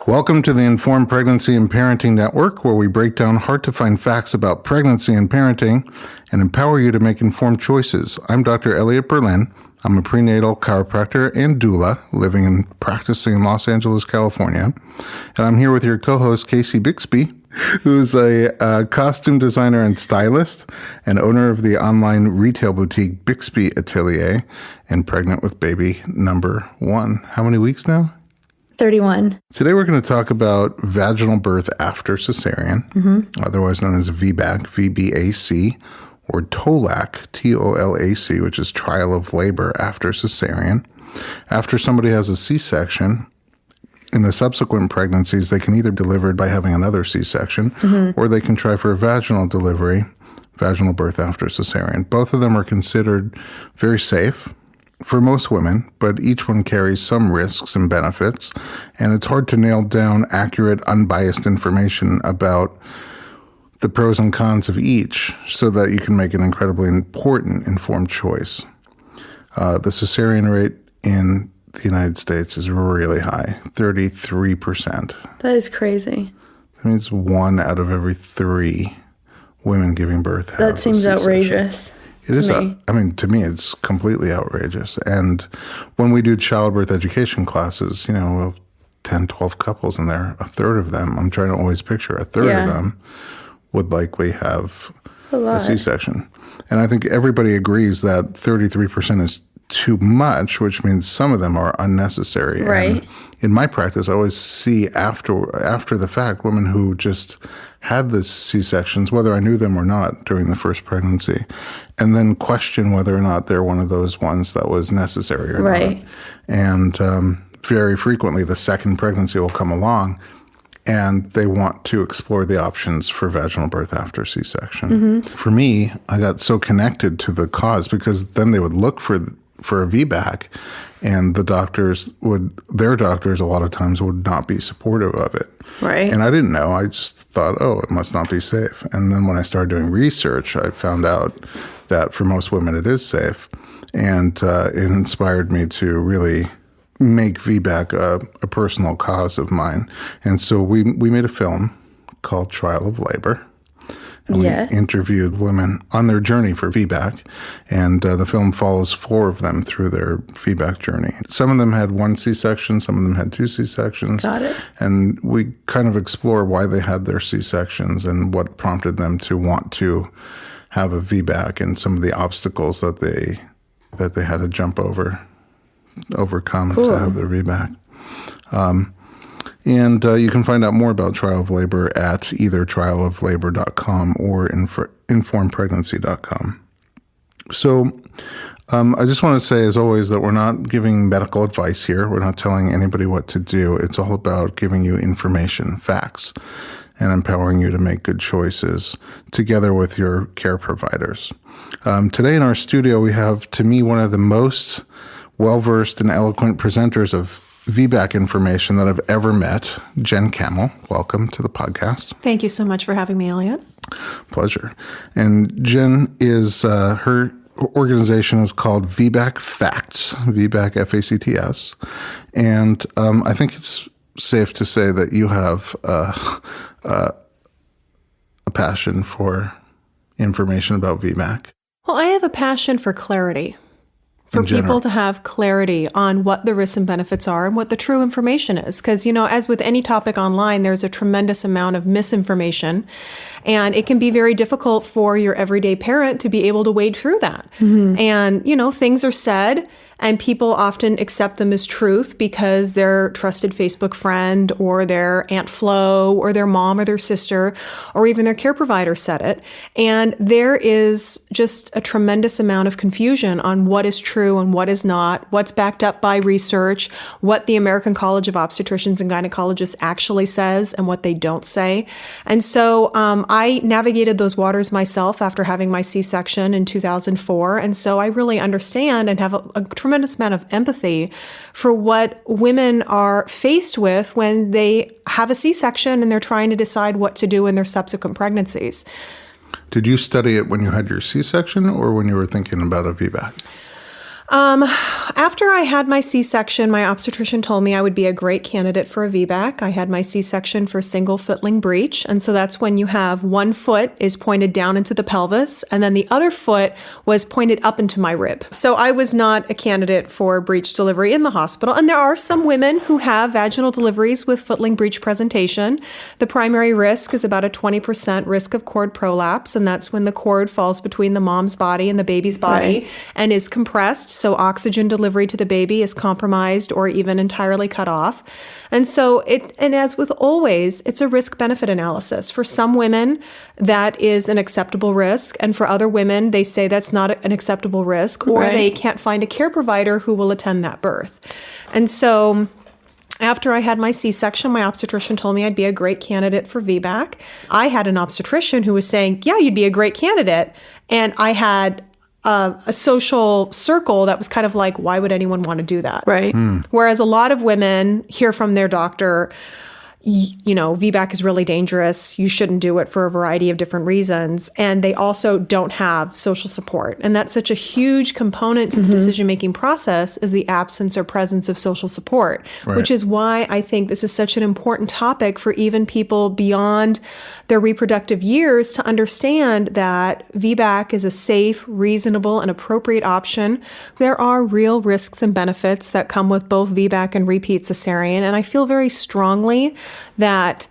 Welcome to the Informed Pregnancy and Parenting Network, where we break down hard-to-find facts about pregnancy and parenting and empower you to make informed choices. I'm Dr. Elliot Berlin. I'm a prenatal chiropractor and doula living and practicing in Los Angeles, California. And I'm here with your co-host, Casey Bixby, who's a costume designer and stylist and owner of the online retail boutique Bixby Atelier and pregnant with baby number 1. How many weeks now? 31. Today we're going to talk about vaginal birth after cesarean, otherwise known as VBAC, VBAC, or TOLAC, T-O-L-A-C, which is trial of labor after cesarean. After somebody has a C-section, in the subsequent pregnancies, they can either deliver by having another C-section, or they can try for a vaginal delivery, vaginal birth after cesarean. Both of them are considered very safe for most women, but each one carries some risks and benefits, and it's hard to nail down accurate, unbiased information about the pros and cons of each so that you can make an incredibly important, informed choice. The cesarean rate in the United States is really high, 33%. That is crazy. That means 1 out of every 3 women giving birth have That seems outrageous. It is. To me, it's completely outrageous. And when we do childbirth education classes, 10, 12 couples in there, a third of them, I'm trying to always picture, a third of them would likely have a C-section. And I think everybody agrees that 33% is too much, which means some of them are unnecessary. Right. And in my practice, I always see after the fact women who just had the C-sections, whether I knew them or not during the first pregnancy, and then question whether or not they're one of those ones that was necessary or not. And very frequently, the second pregnancy will come along, and they want to explore the options for vaginal birth after C-section. For me, I got so connected to the cause because then they would look for a VBAC, and their doctors a lot of times would not be supportive of it. Right. And I didn't know. I just thought, it must not be safe. And then when I started doing research, I found out that for most women it is safe. And it inspired me to really make VBAC a personal cause of mine. And so we made a film called Trial of Labor. And we interviewed women on their journey for VBAC, and the film follows 4 of them through their VBAC journey. Some of them had 1 C-section, some of them had 2 C-sections. Got it. And we kind of explore why they had their C-sections and what prompted them to want to have a VBAC and some of the obstacles that they had to overcome to have their VBAC. And you can find out more about Trial of Labor at either trialoflabor.com or informedpregnancy.com. So I just want to say, as always, that we're not giving medical advice here. We're not telling anybody what to do. It's all about giving you information, facts, and empowering you to make good choices together with your care providers. Today in our studio, we have, to me, one of the most well-versed and eloquent presenters of VBAC information that I've ever met, Jen Kamel. Welcome to the podcast. Thank you so much for having me, Elliot. Pleasure. And Jen is, her organization is called VBAC Facts, VBAC F-A-C-T-S. And I think it's safe to say that you have a passion for information about VBAC. Well, I have a passion for clarity. For people to have clarity on what the risks and benefits are and what the true information is. Because, as with any topic online, there's a tremendous amount of misinformation. And it can be very difficult for your everyday parent to be able to wade through that. And, things are said and people often accept them as truth because their trusted Facebook friend or their Aunt Flo or their mom or their sister or even their care provider said it. And there is just a tremendous amount of confusion on what is true and what is not, what's backed up by research, what the American College of Obstetricians and Gynecologists actually says and what they don't say. And so I navigated those waters myself after having my C-section in 2004. And so I really understand and have a tremendous amount of empathy for what women are faced with when they have a C-section and they're trying to decide what to do in their subsequent pregnancies. Did you study it when you had your C-section or when you were thinking about a VBAC? After I had my C-section, my obstetrician told me I would be a great candidate for a VBAC. I had my C-section for single footling breech. And so that's when you have one foot is pointed down into the pelvis, and then the other foot was pointed up into my rib. So I was not a candidate for breech delivery in the hospital. And there are some women who have vaginal deliveries with footling breech presentation. The primary risk is about a 20% risk of cord prolapse, and that's when the cord falls between the mom's body and the baby's body and is compressed. So oxygen delivery to the baby is compromised or even entirely cut off. And so and as with always, it's a risk-benefit analysis. For some women, that is an acceptable risk. And for other women, they say that's not an acceptable risk, or they can't find a care provider who will attend that birth. And so after I had my C-section, my obstetrician told me I'd be a great candidate for VBAC. I had an obstetrician who was saying, yeah, you'd be a great candidate. And I had a social circle that was kind of like, why would anyone want to do that? Right. Whereas a lot of women hear from their doctor, VBAC is really dangerous. You shouldn't do it for a variety of different reasons. And they also don't have social support. And that's such a huge component to the decision-making process, is the absence or presence of social support, which is why I think this is such an important topic for even people beyond their reproductive years to understand that VBAC is a safe, reasonable, and appropriate option. There are real risks and benefits that come with both VBAC and repeat cesarean. And I feel very strongly that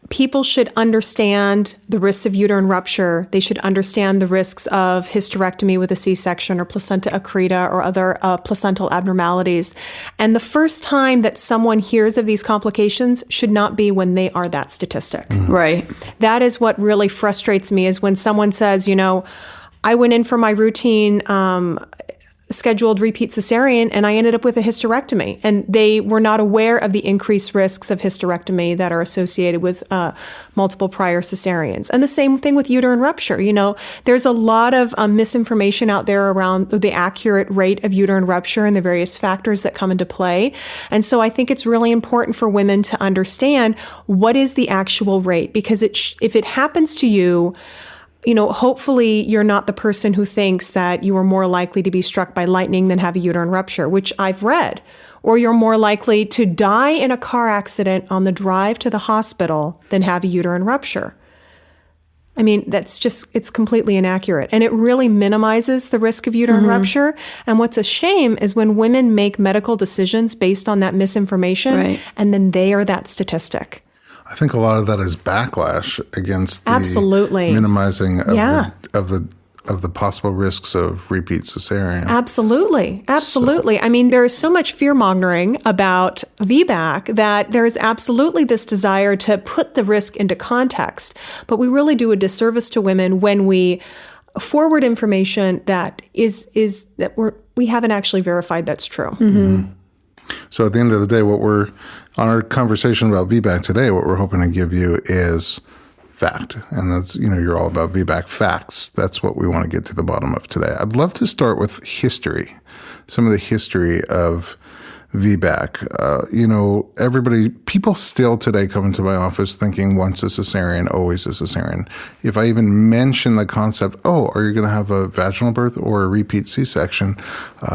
people should understand the risks of uterine rupture. They should understand the risks of hysterectomy with a C-section or placenta accreta or other placental abnormalities. And the first time that someone hears of these complications should not be when they are that statistic. Right. That is what really frustrates me, is when someone says, I went in for my routine scheduled repeat cesarean and I ended up with a hysterectomy, and they were not aware of the increased risks of hysterectomy that are associated with multiple prior cesareans. And the same thing with uterine rupture. There's a lot of misinformation out there around the accurate rate of uterine rupture and the various factors that come into play. And so I think it's really important for women to understand what is the actual rate, because if it happens to you, hopefully you're not the person who thinks that you are more likely to be struck by lightning than have a uterine rupture, which I've read, or you're more likely to die in a car accident on the drive to the hospital than have a uterine rupture. I mean, it's completely inaccurate. And it really minimizes the risk of uterine rupture. And what's a shame is when women make medical decisions based on that misinformation, and then they are that statistic. I think a lot of that is backlash against the minimizing of the possible risks of repeat cesarean. Absolutely. I mean, there is so much fear-mongering about VBAC that there is absolutely this desire to put the risk into context. But we really do a disservice to women when we forward information that is that we haven't actually verified that's true. So at the end of the day, on our conversation about VBAC today, what we're hoping to give you is fact. And that's, you're all about VBAC facts. That's what we want to get to the bottom of today. I'd love to start with history, some of the history of VBAC. People still today come into my office thinking once a cesarean, always a cesarean. If I even mention the concept, are you going to have a vaginal birth or a repeat C-section?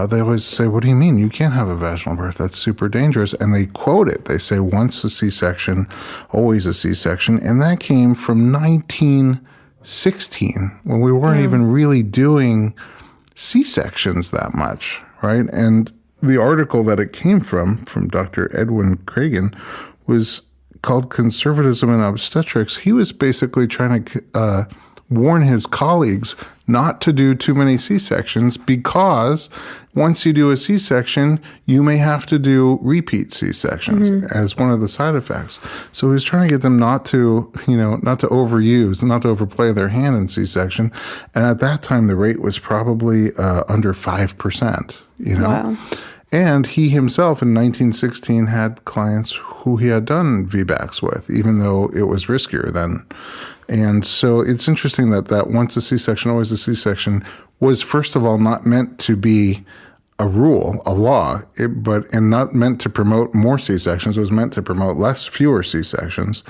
They always say, what do you mean? You can't have a vaginal birth. That's super dangerous. And they quote it. They say once a C-section, always a C-section. And that came from 1916, when we weren't even really doing C-sections that much, right? And the article that it came from Dr. Edwin Cragen, was called Conservatism in Obstetrics. He was basically trying to warn his colleagues not to do too many C-sections, because once you do a C-section, you may have to do repeat C-sections as one of the side effects. So he was trying to get them not to overuse, not to overplay their hand in C-section. And at that time, the rate was probably under 5%, Wow. And he himself in 1916 had clients who he had done VBACs with, even though it was riskier then. And so it's interesting that once a C-section, always a C-section was, first of all, not meant to be a rule, a law, and not meant to promote more C-sections. It was meant to promote fewer C-sections.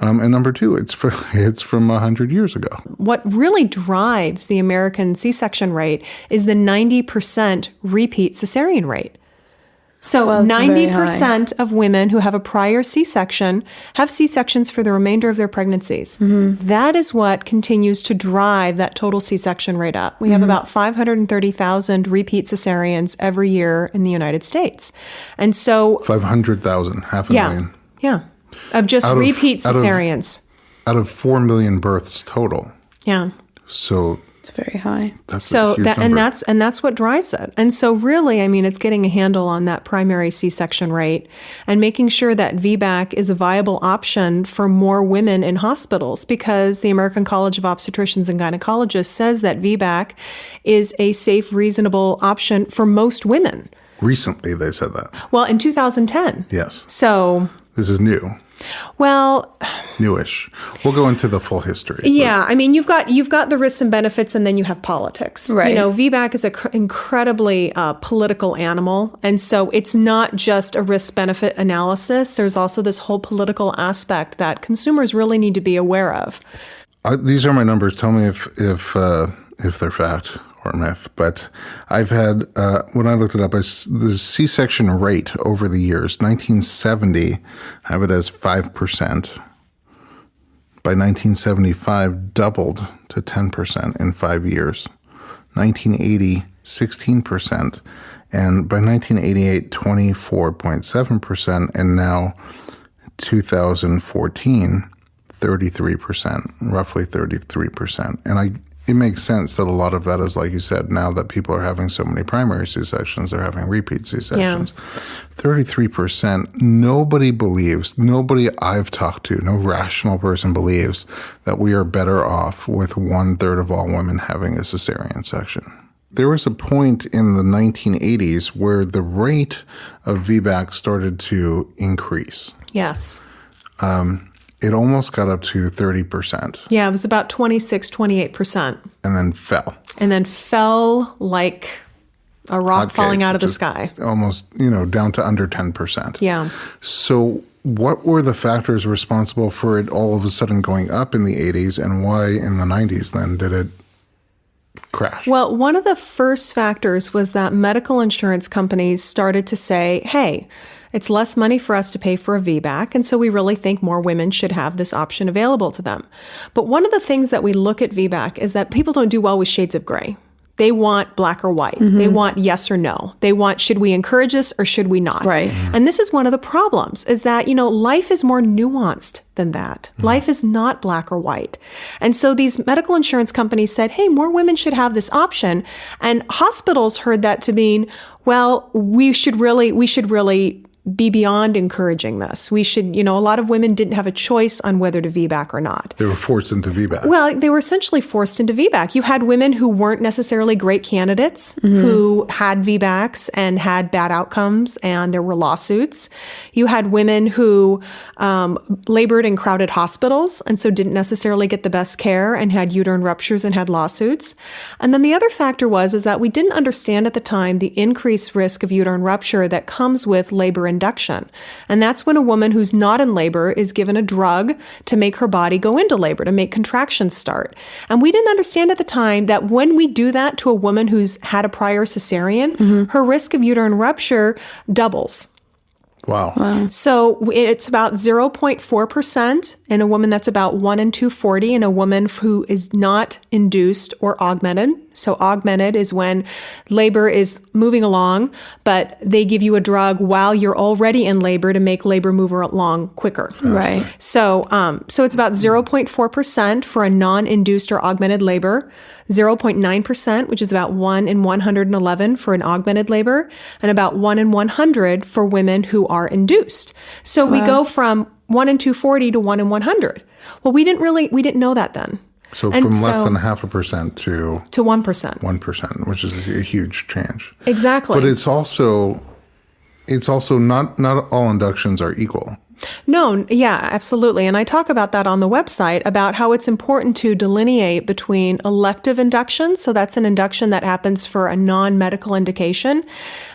And number two, it's from 100 years ago. What really drives the American C-section rate is the 90% repeat cesarean rate. So 90% of women who have a prior C-section have C-sections for the remainder of their pregnancies. Mm-hmm. That is what continues to drive that total C-section rate up. We have about 530,000 repeat cesareans every year in the United States. And so 500,000, half a million. Yeah. Of just repeat cesareans. Out of 4 million births total. Yeah. So it's very high. That's a huge number. And that's what drives it. And so really, I mean, it's getting a handle on that primary C-section rate and making sure that VBAC is a viable option for more women in hospitals, because the American College of Obstetricians and Gynecologists says that VBAC is a safe, reasonable option for most women. Recently, they said that. Well, in 2010. Yes. So this is new. Well, newish. We'll go into the full history. Yeah, I mean, you've got the risks and benefits, and then you have politics. Right. You know, VBAC is an incredibly political animal, and so it's not just a risk-benefit analysis. There's also this whole political aspect that consumers really need to be aware of. These are my numbers. Tell me if they're fact or myth, but I've had, when I looked it up, the C-section rate over the years, 1970, I have it as 5%. By 1975, doubled to 10% in 5 years. 1980, 16%. And by 1988, 24.7%. And now 2014, 33%, roughly 33%. And it makes sense that a lot of that is, like you said, now that people are having so many primary C-sections, they're having repeat C-sections. 33%, nobody I've talked to, no rational person believes that we are better off with 1/3 of all women having a cesarean section. There was a point in the 1980s where the rate of VBAC started to increase. Yes. It almost got up to 30%. Yeah, it was about 28%. And then fell. And then fell like a rock falling out of the sky. Almost, down to under 10%. Yeah. So what were the factors responsible for it all of a sudden going up in the 80s, and why in the 90s then did it crash? Well, one of the first factors was that medical insurance companies started to say, hey, it's less money for us to pay for a VBAC, and so we really think more women should have this option available to them. But one of the things that we look at VBAC is that people don't do well with shades of gray. They want black or white. Mm-hmm. They want yes or no. They want, should we encourage this or should we not? Right. Mm-hmm. And this is one of the problems, is that, life is more nuanced than that. Mm-hmm. Life is not black or white. And so these medical insurance companies said, hey, more women should have this option. And hospitals heard that to mean, well, we should really be beyond encouraging this. We should, a lot of women didn't have a choice on whether to VBAC or not. They were forced into VBAC. Well, they were essentially forced into VBAC. You had women who weren't necessarily great candidates, who had VBACs and had bad outcomes, and there were lawsuits. You had women who labored in crowded hospitals and so didn't necessarily get the best care and had uterine ruptures and had lawsuits. And then the other factor is that we didn't understand at the time the increased risk of uterine rupture that comes with labor induction. And that's when a woman who's not in labor is given a drug to make her body go into labor, to make contractions start. And we didn't understand at the time that when we do that to a woman who's had a prior cesarean, her risk of uterine rupture doubles. Wow. So it's about 0.4% in a woman that's about 1 in 240 in a woman who is not induced or augmented. So augmented is when labor is moving along, but they give you a drug while you're already in labor to make labor move along quicker. Right. So it's about 0.4% for a non-induced or augmented labor, 0.9%, which is about 1 in 111 for an augmented labor, and about 1 in 100 for women who are induced. So we go from 1 in 240 to 1 in 100. Well, we didn't know that then. So from less than 0.5% to 1%. 1%, which is a huge change. Exactly. But it's also not all inductions are equal. No, yeah, absolutely. And I talk about that on the website about how it's important to delineate between elective induction, so that's an induction that happens for a non-medical indication,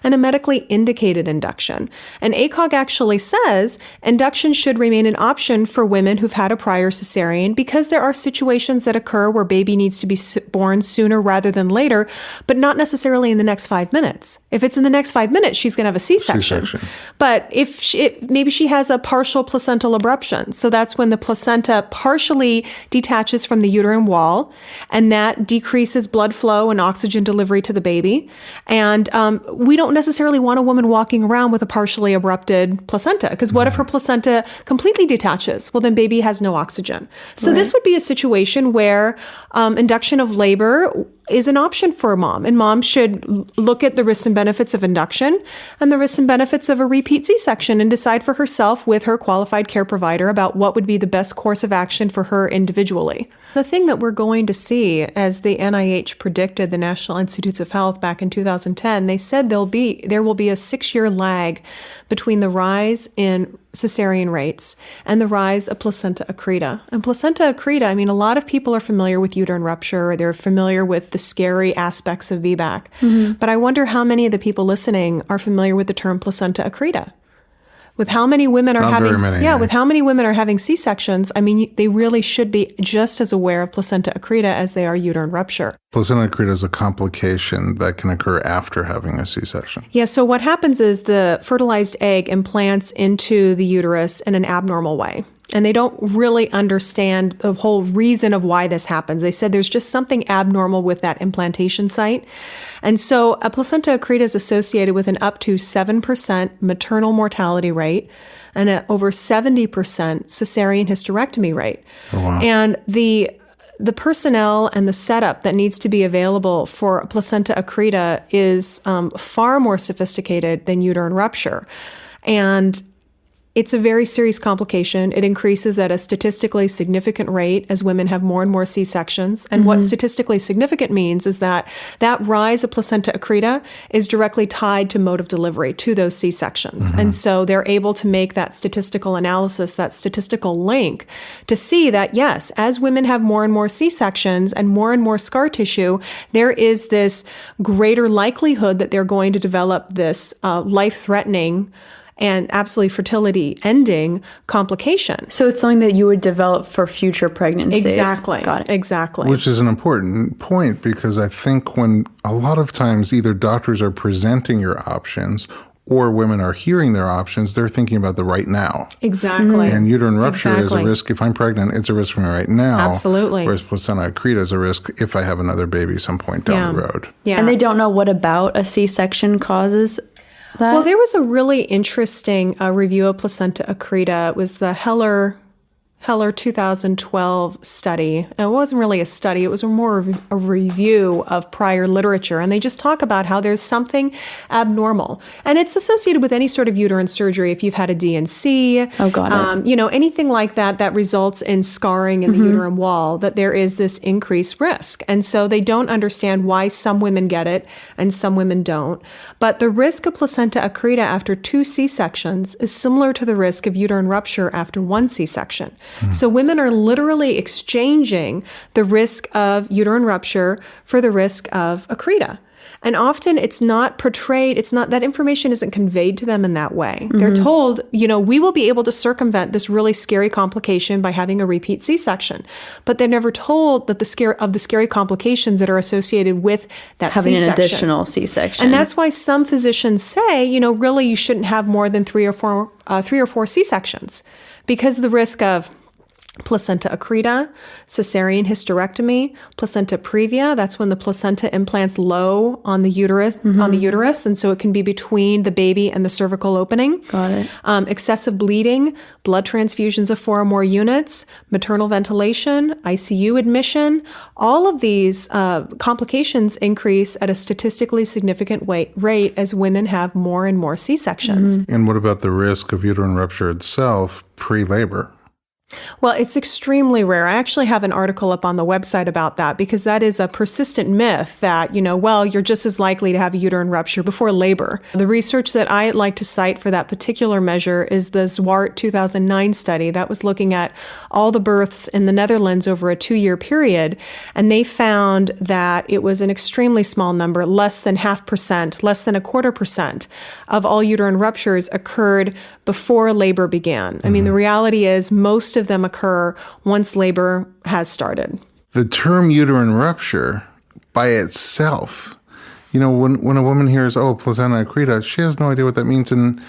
and a medically indicated induction. And ACOG actually says induction should remain an option for women who've had a prior cesarean because there are situations that occur where baby needs to be born sooner rather than later, but not necessarily in the next 5 minutes. If it's in the next 5 minutes, she's going to have a C-section. But if maybe she has a partial placental abruption. So that's when the placenta partially detaches from the uterine wall, and that decreases blood flow and oxygen delivery to the baby. And we don't necessarily want a woman walking around with a partially abrupted placenta, because what if her placenta completely detaches? Well, then baby has no oxygen. So this would be a situation where induction of labor is an option for a mom, and mom should look at the risks and benefits of induction and the risks and benefits of a repeat C-section and decide for herself with her qualified care provider about what would be the best course of action for her individually. The thing that we're going to see, as the NIH predicted, the National Institutes of Health back in 2010, they said there will be a 6-year lag between the rise in cesarean rates and the rise of placenta accreta. And placenta accreta, I mean, a lot of people are familiar with uterine rupture, or they're familiar with the scary aspects of VBAC. But I wonder how many of the people listening are familiar with the term placenta accreta. With how many women are with how many women are having C-sections, I mean, they really should be just as aware of placenta accreta as they are uterine rupture. Placenta accreta is a complication that can occur after having a C-section. Yeah, so what happens is the fertilized egg implants into the uterus in an abnormal way. And they don't really understand the whole reason of why this happens. They said there's just something abnormal with that implantation site. And so a placenta accreta is associated with an up to 7% maternal mortality rate and an over 70% cesarean hysterectomy rate. Oh, wow. And the personnel and the setup that needs to be available for a placenta accreta is far more sophisticated than uterine rupture. And it's a very serious complication. It increases at a statistically significant rate as women have more and more C-sections. And what statistically significant means is that rise of placenta accreta is directly tied to mode of delivery, to those C-sections. And so they're able to make that statistical analysis, that statistical link, to see that, yes, as women have more and more C-sections and more scar tissue, there is this greater likelihood that they're going to develop this life-threatening and absolutely fertility-ending complication. So it's something that you would develop for future pregnancies. Exactly. Got it. Exactly. Which is an important point, because I think when a lot of times either doctors are presenting your options or women are hearing their options, they're thinking about the right now. Exactly. And uterine rupture is a risk. If I'm pregnant, it's a risk for me right now. Absolutely. Whereas placenta accreta is a risk if I have another baby some point down the road. Yeah. And they don't know what about a C-section causes that? Well, there was a really interesting review of placenta accreta. It was the Heller 2012 study. And it wasn't really a study. It was more of a review of prior literature. And they just talk about how there's something abnormal. And it's associated with any sort of uterine surgery. If you've had a D&C, anything like that results in scarring in the uterine wall, that there is this increased risk. And so they don't understand why some women get it and some women don't. But the risk of placenta accreta after 2 C-sections is similar to the risk of uterine rupture after 1 C-section. So women are literally exchanging the risk of uterine rupture for the risk of accreta. And often it's not portrayed, that information isn't conveyed to them in that way. They're told, we will be able to circumvent this really scary complication by having a repeat C-section. But they're never told that the scary complications that are associated with that having C-section. An additional C-section. And that's why some physicians say, really you shouldn't have more than 3 or 4 C-sections, because the risk of placenta accreta, cesarean hysterectomy, placenta previa. That's when the placenta implants low on the uterus, and so it can be between the baby and the cervical opening. Got it. Excessive bleeding, blood transfusions of 4 or more units, maternal ventilation, ICU admission. All of these complications increase at a statistically significant rate as women have more and more C-sections. And what about the risk of uterine rupture itself pre-labor? Well, it's extremely rare. I actually have an article up on the website about that because that is a persistent myth that, you're just as likely to have a uterine rupture before labor. The research that I like to cite for that particular measure is the Zwart 2009 study that was looking at all the births in the Netherlands over a 2-year period. And they found that it was an extremely small number, less than 0.5%, less than 0.25% of all uterine ruptures occurred before labor began. I mean, the reality is most of them occur once labor has started. The term uterine rupture by itself, when a woman hears, placenta accreta, she has no idea what that means. And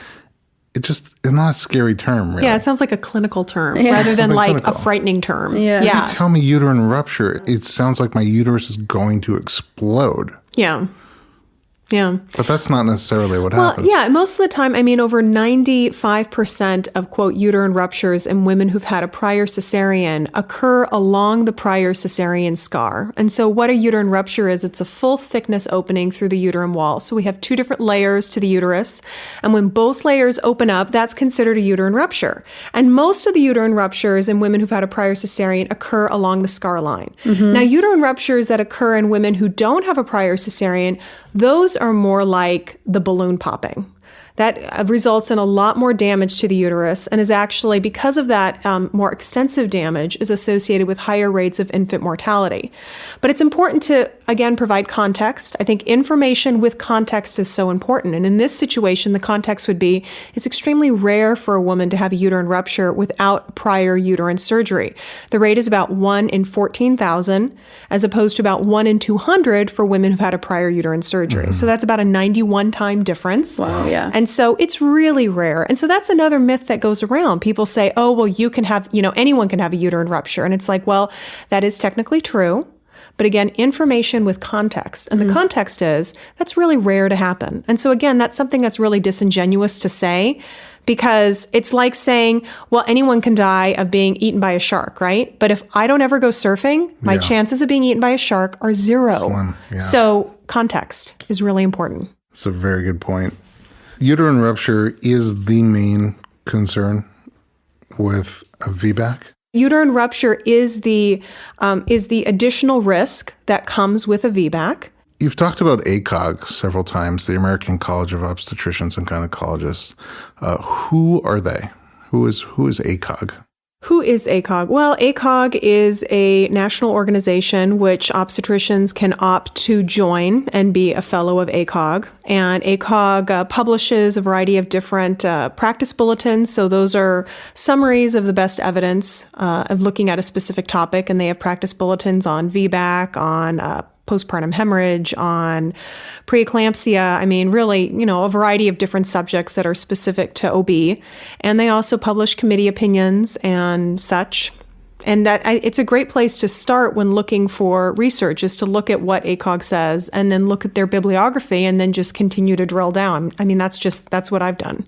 it's not a scary term, really. Yeah, it sounds like a clinical term rather than like clinical. a frightening term. Yeah. If you tell me uterine rupture, it sounds like my uterus is going to explode. Yeah. But that's not necessarily what happens. Well, yeah, most of the time, over 95% of, quote, uterine ruptures in women who've had a prior cesarean occur along the prior cesarean scar. And so what a uterine rupture is, it's a full thickness opening through the uterine wall. So we have 2 different layers to the uterus. And when both layers open up, that's considered a uterine rupture. And most of the uterine ruptures in women who've had a prior cesarean occur along the scar line. Now, uterine ruptures that occur in women who don't have a prior cesarean, those are more like the balloon popping. That results in a lot more damage to the uterus and is actually, because of that more extensive damage, is associated with higher rates of infant mortality. But it's important to, again, provide context. I think information with context is so important. And in this situation, the context would be, it's extremely rare for a woman to have a uterine rupture without prior uterine surgery. The rate is about 1 in 14,000, as opposed to about 1 in 200 for women who've had a prior uterine surgery. So that's about a 91-time difference. Wow, yeah. And so it's really rare. And so that's another myth that goes around. People say, oh, well, you can have, anyone can have a uterine rupture. And it's like, well, that is technically true. But again, information with context. And the context is, that's really rare to happen. And so again, that's something that's really disingenuous to say, because it's like saying, well, anyone can die of being eaten by a shark, right? But if I don't ever go surfing, my chances of being eaten by a shark are 0. Slim, yeah. So context is really important. That's a very good point. Uterine rupture is the main concern with a VBAC. Uterine rupture is the additional risk that comes with a VBAC. You've talked about ACOG several times, the American College of Obstetricians and Gynecologists. Who are they? Who is ACOG? Who is ACOG? Well, ACOG is a national organization which obstetricians can opt to join and be a fellow of ACOG. And ACOG publishes a variety of different practice bulletins. So those are summaries of the best evidence of looking at a specific topic. And they have practice bulletins on VBAC, on postpartum hemorrhage, on preeclampsia. I mean, really, a variety of different subjects that are specific to OB. And they also publish committee opinions and such. And that it's a great place to start when looking for research, is to look at what ACOG says and then look at their bibliography and then just continue to drill down. I mean, that's what I've done.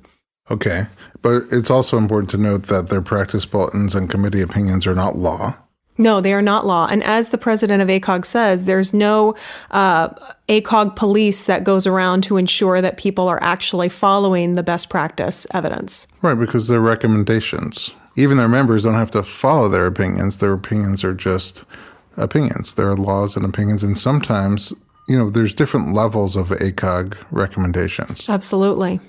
Okay. But it's also important to note that their practice bulletins and committee opinions are not law. No, they are not law. And as the president of ACOG says, there's no ACOG police that goes around to ensure that people are actually following the best practice evidence. Right, because they're recommendations. Even their members don't have to follow their opinions. Their opinions are just opinions. There are laws and opinions. And sometimes, there's different levels of ACOG recommendations. Absolutely.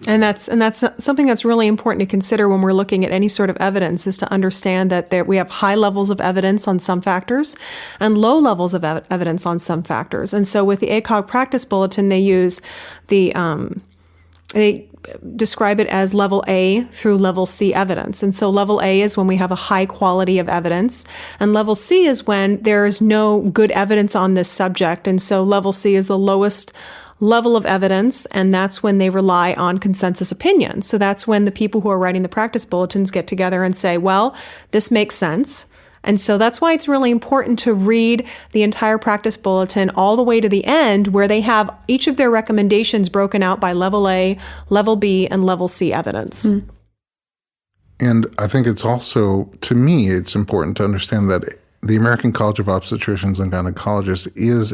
And that's something that's really important to consider when we're looking at any sort of evidence, is to understand that we have high levels of evidence on some factors and low levels of evidence on some factors. And so with the ACOG practice bulletin, they use they describe it as level A through level C evidence. And so level A is when we have a high quality of evidence, and level C is when there is no good evidence on this subject. And so level C is the lowest level of evidence, and that's when they rely on consensus opinion. So that's when the people who are writing the practice bulletins get together and say, well, this makes sense. And so that's why it's really important to read the entire practice bulletin all the way to the end, where they have each of their recommendations broken out by level A, level B, and level C evidence. Mm. And I think it's also, to me, it's important to understand that the American College of Obstetricians and Gynecologists is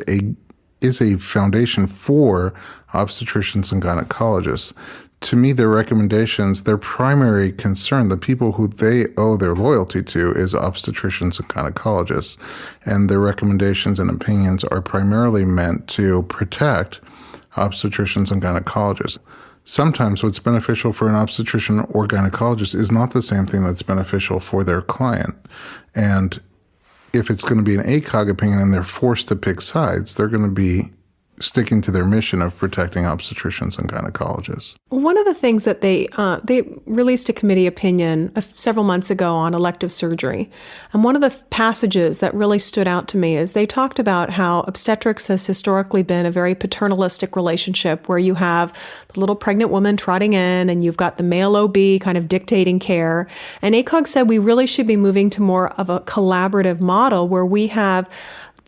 a foundation for obstetricians and gynecologists to me, their recommendations, their primary concern, the people who they owe their loyalty to is obstetricians and gynecologists. And their recommendations and opinions are primarily meant to protect obstetricians and gynecologists. Sometimes what's beneficial for an obstetrician or gynecologist is not the same thing that's beneficial for their client. And if it's going to be an ACOG opinion and they're forced to pick sides, they're going to be sticking to their mission of protecting obstetricians and gynecologists. One of the things that they released a committee opinion several months ago on elective surgery. And one of the passages that really stood out to me is they talked about how obstetrics has historically been a very paternalistic relationship where you have the little pregnant woman trotting in and you've got the male OB kind of dictating care. And ACOG said we really should be moving to more of a collaborative model where we have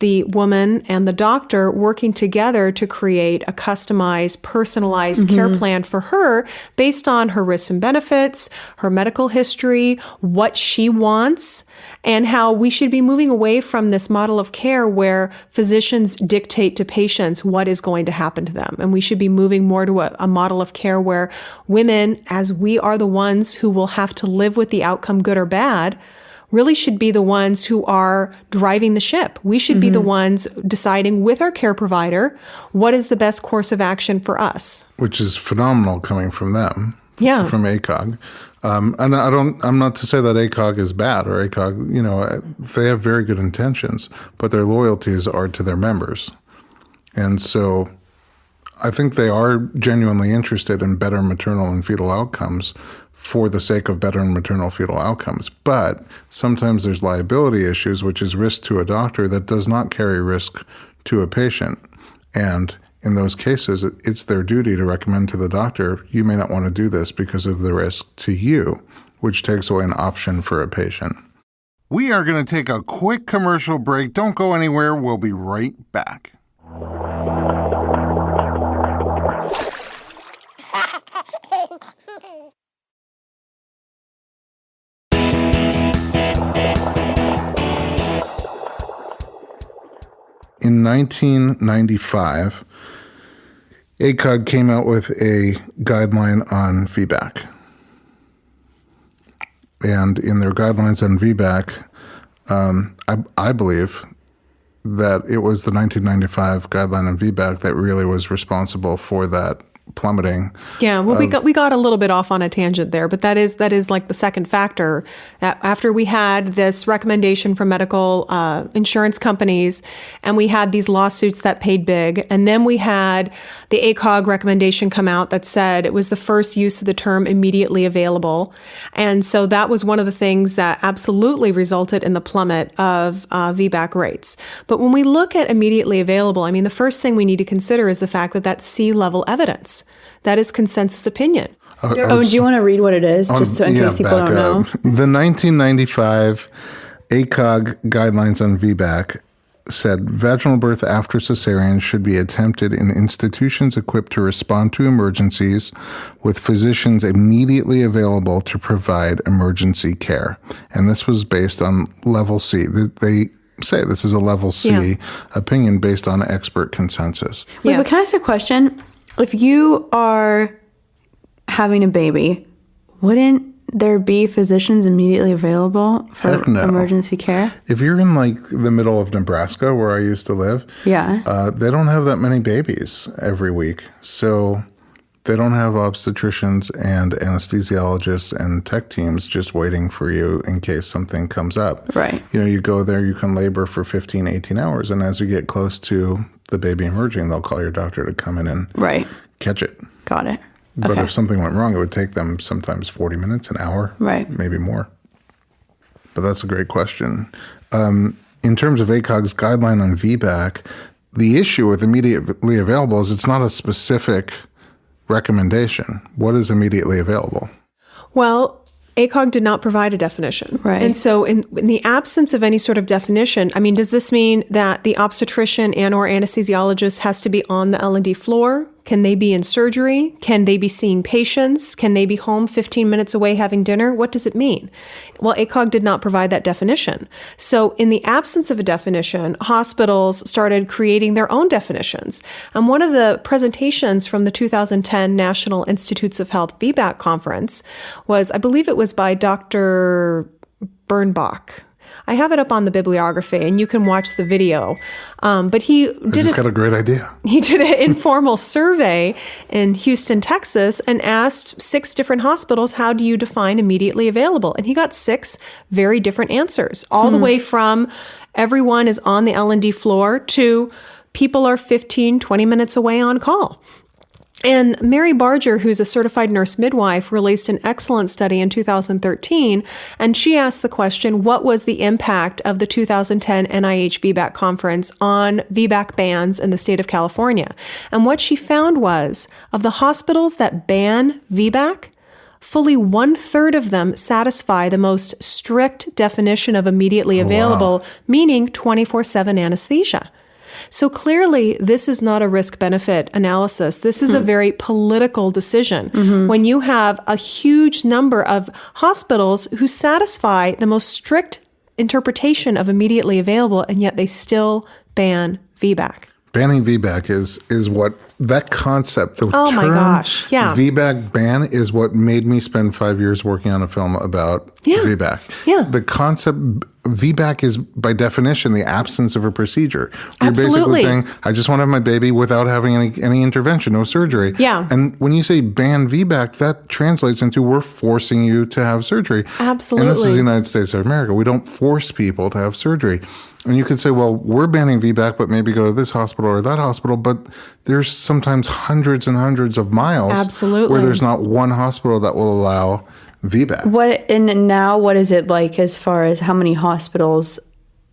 the woman and the doctor working together to create a customized, personalized care plan for her based on her risks and benefits, her medical history, what she wants, and how we should be moving away from this model of care where physicians dictate to patients what is going to happen to them. And we should be moving more to a model of care where women, as we are the ones who will have to live with the outcome, good or bad, really should be the ones who are driving the ship. We should be the ones deciding with our care provider what is the best course of action for us. Which is phenomenal coming from them, Yeah. from ACOG. And I'm not to say that ACOG is bad or ACOG, they have very good intentions, but their loyalties are to their members. And so I think they are genuinely interested in better maternal and fetal outcomes for the sake of better maternal fetal outcomes. But sometimes there's liability issues, which is risk to a doctor that does not carry risk to a patient. And in those cases, it's their duty to recommend to the doctor, you may not want to do this because of the risk to you, which takes away an option for a patient. We are going to take a quick commercial break. Don't go anywhere. We'll be right back. In 1995, ACOG came out with a guideline on VBAC. And in their guidelines on VBAC, I believe that it was the 1995 guideline on VBAC that really was responsible for that plummeting. Yeah, well, we got a little bit off on a tangent there, but that is like the second factor. That after we had this recommendation from medical insurance companies, and we had these lawsuits that paid big, and then we had the ACOG recommendation come out that said it was the first use of the term immediately available, and so that was one of the things that absolutely resulted in the plummet of VBAC rates. But when we look at immediately available, I mean, the first thing we need to consider is the fact that that's C-level evidence. That is consensus opinion. Do you want to read what it is, just so in case people don't know? The 1995 ACOG guidelines on VBAC said vaginal birth after cesarean should be attempted in institutions equipped to respond to emergencies with physicians immediately available to provide emergency care. And this was based on level C. They say this is a level C opinion based on expert consensus. Wait, but can I ask a question? If you are having a baby, wouldn't there be physicians immediately available for emergency care? If you're in like the middle of Nebraska where I used to live, they don't have that many babies every week. So they don't have obstetricians and anesthesiologists and tech teams just waiting for you in case something comes up. Right. You go there, you can labor for 15, 18 hours. And as you get close to the baby emerging, they'll call your doctor to come in and catch it. Got it. But if something went wrong, it would take them sometimes 40 minutes, an hour, maybe more. But that's a great question. In terms of ACOG's guideline on VBAC, the issue with immediately available is it's not a specific recommendation. What is immediately available? Well, ACOG did not provide a definition. Right. And so in the absence of any sort of definition, I mean, does this mean that the obstetrician and or anesthesiologist has to be on the L&D floor Can they be in surgery? Can they be seeing patients? Can they be home 15 minutes away having dinner? What does it mean? Well, ACOG did not provide that definition. So in the absence of a definition, hospitals started creating their own definitions. And one of the presentations from the 2010 National Institutes of Health VBAC conference was, I believe it was by Dr. Birnbach. I have it up on the bibliography, and you can watch the video. But he got a great idea. He did an informal survey in Houston, Texas, and asked 6 different hospitals, how do you define immediately available? And he got 6 very different answers, all the way from everyone is on the L&D floor to people are 15, 20 minutes away on call. And Mary Barger, who's a certified nurse midwife, released an excellent study in 2013, and she asked the question, what was the impact of the 2010 NIH VBAC conference on VBAC bans in the state of California? And what she found was, of the hospitals that ban VBAC, fully 1/3 of them satisfy the most strict definition of immediately available, meaning 24/7 anesthesia. So clearly, this is not a risk-benefit analysis. This is a very political decision. When you have a huge number of hospitals who satisfy the most strict interpretation of immediately available, and yet they still ban VBAC. Banning VBAC is what that concept, the oh term my gosh, yeah. VBAC ban is what made me spend 5 years working on a film about VBAC. Yeah. The concept, VBAC is by definition the absence of a procedure. You're Absolutely. basically saying, I just want to have my baby without having any intervention, no surgery. Yeah. And when you say ban VBAC, that translates into we're forcing you to have surgery. Absolutely. And this is the United States of America. We don't force people to have surgery. And you could say, well, we're banning VBAC, but maybe go to this hospital or that hospital. But there's sometimes hundreds and hundreds of miles Absolutely. where there's not one hospital that will allow VBAC. What is it like as far as how many hospitals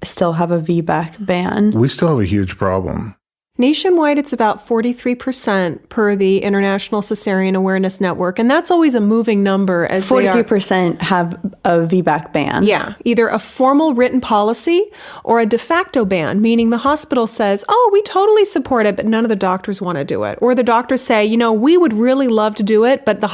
still have a VBAC ban? We still have a huge problem. Nationwide, it's about 43% per the International Cesarean Awareness Network, and that's always a moving number. As 43% have a VBAC ban. Yeah, either a formal written policy or a de facto ban, meaning the hospital says, oh, we totally support it, but none of the doctors want to do it. Or the doctors say, we would really love to do it, but the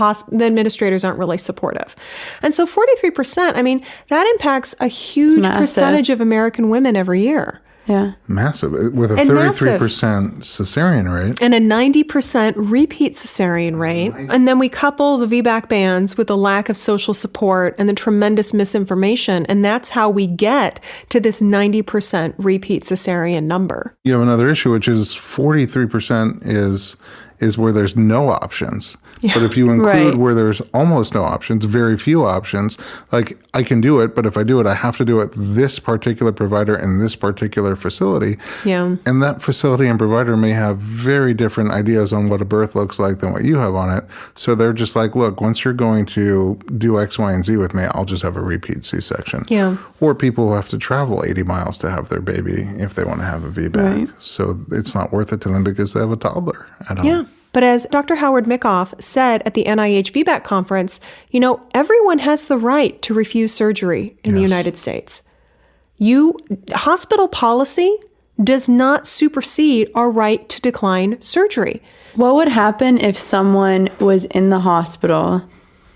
administrators aren't really supportive. And so 43%, that impacts a huge percentage of American women every year. Yeah. Massive. With a 33% cesarean rate. And a 90% repeat cesarean rate. And then we couple the VBAC bans with the lack of social support and the tremendous misinformation. And that's how we get to this 90% repeat cesarean number. You have another issue, which is 43% is where there's no options. Yeah. But if you include where there's almost no options, very few options, like I can do it, but if I do it, I have to do it this particular provider in this particular facility. Yeah. And that facility and provider may have very different ideas on what a birth looks like than what you have on it. So they're just like, look, once you're going to do X, Y, and Z with me, I'll just have a repeat C-section. Yeah. Or people who have to travel 80 miles to have their baby if they want to have a VBAC. Right. So it's not worth it to them because they have a toddler at home. Yeah. But as Dr. Howard Mickoff said at the NIH VBAC conference, everyone has the right to refuse surgery in the United States. Hospital policy does not supersede our right to decline surgery. What would happen if someone was in the hospital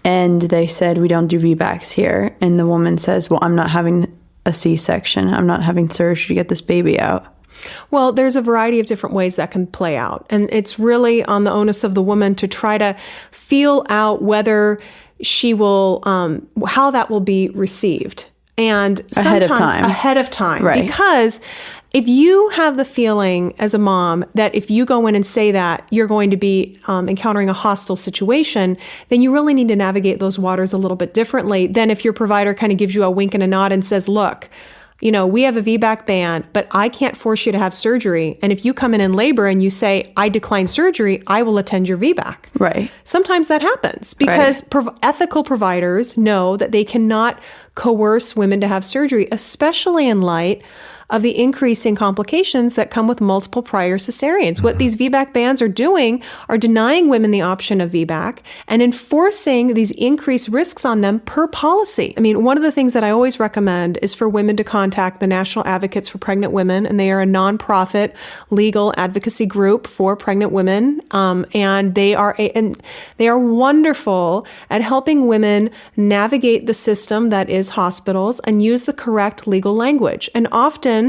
and they said, we don't do VBACs here, and the woman says, well, I'm not having a C-section. I'm not having surgery to get this baby out? Well, there's a variety of different ways that can play out. And it's really on the onus of the woman to try to feel out whether she will, how that will be received. And sometimes ahead of time. Right. Because if you have the feeling as a mom that if you go in and say that you're going to be encountering a hostile situation, then you really need to navigate those waters a little bit differently than if your provider kind of gives you a wink and a nod and says, look, we have a VBAC ban, but I can't force you to have surgery. And if you come in labor and you say, I decline surgery, I will attend your VBAC. Right. Sometimes that happens because ethical providers know that they cannot coerce women to have surgery, especially in light of the increasing complications that come with multiple prior cesareans. What these VBAC bans are doing are denying women the option of VBAC and enforcing these increased risks on them per policy. I mean, one of the things that I always recommend is for women to contact the National Advocates for Pregnant Women, and they are a nonprofit legal advocacy group for pregnant women, and they are wonderful at helping women navigate the system that is hospitals and use the correct legal language. And often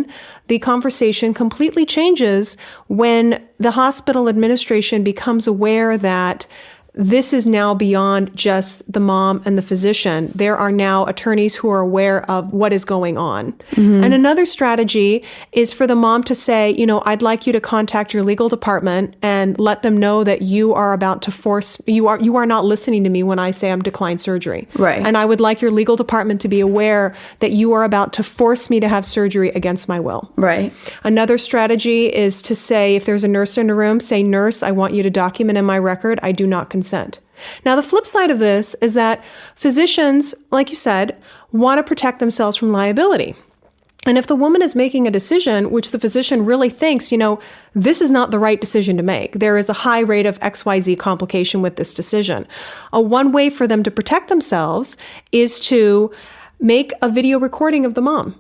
the conversation completely changes when the hospital administration becomes aware that this is now beyond just the mom and the physician. There are now attorneys who are aware of what is going on. And another strategy is for the mom to say, I'd like you to contact your legal department and let them know that you are about to you are not listening to me when I say I'm declined surgery. Right. And I would like your legal department to be aware that you are about to force me to have surgery against my will. Right. Another strategy is to say, if there's a nurse in the room, say, nurse, I want you to document in my record, I do not consent. Now, the flip side of this is that physicians, like you said, want to protect themselves from liability. And if the woman is making a decision which the physician really thinks, this is not the right decision to make, there is a high rate of XYZ complication with this decision, one way for them to protect themselves is to make a video recording of the mom.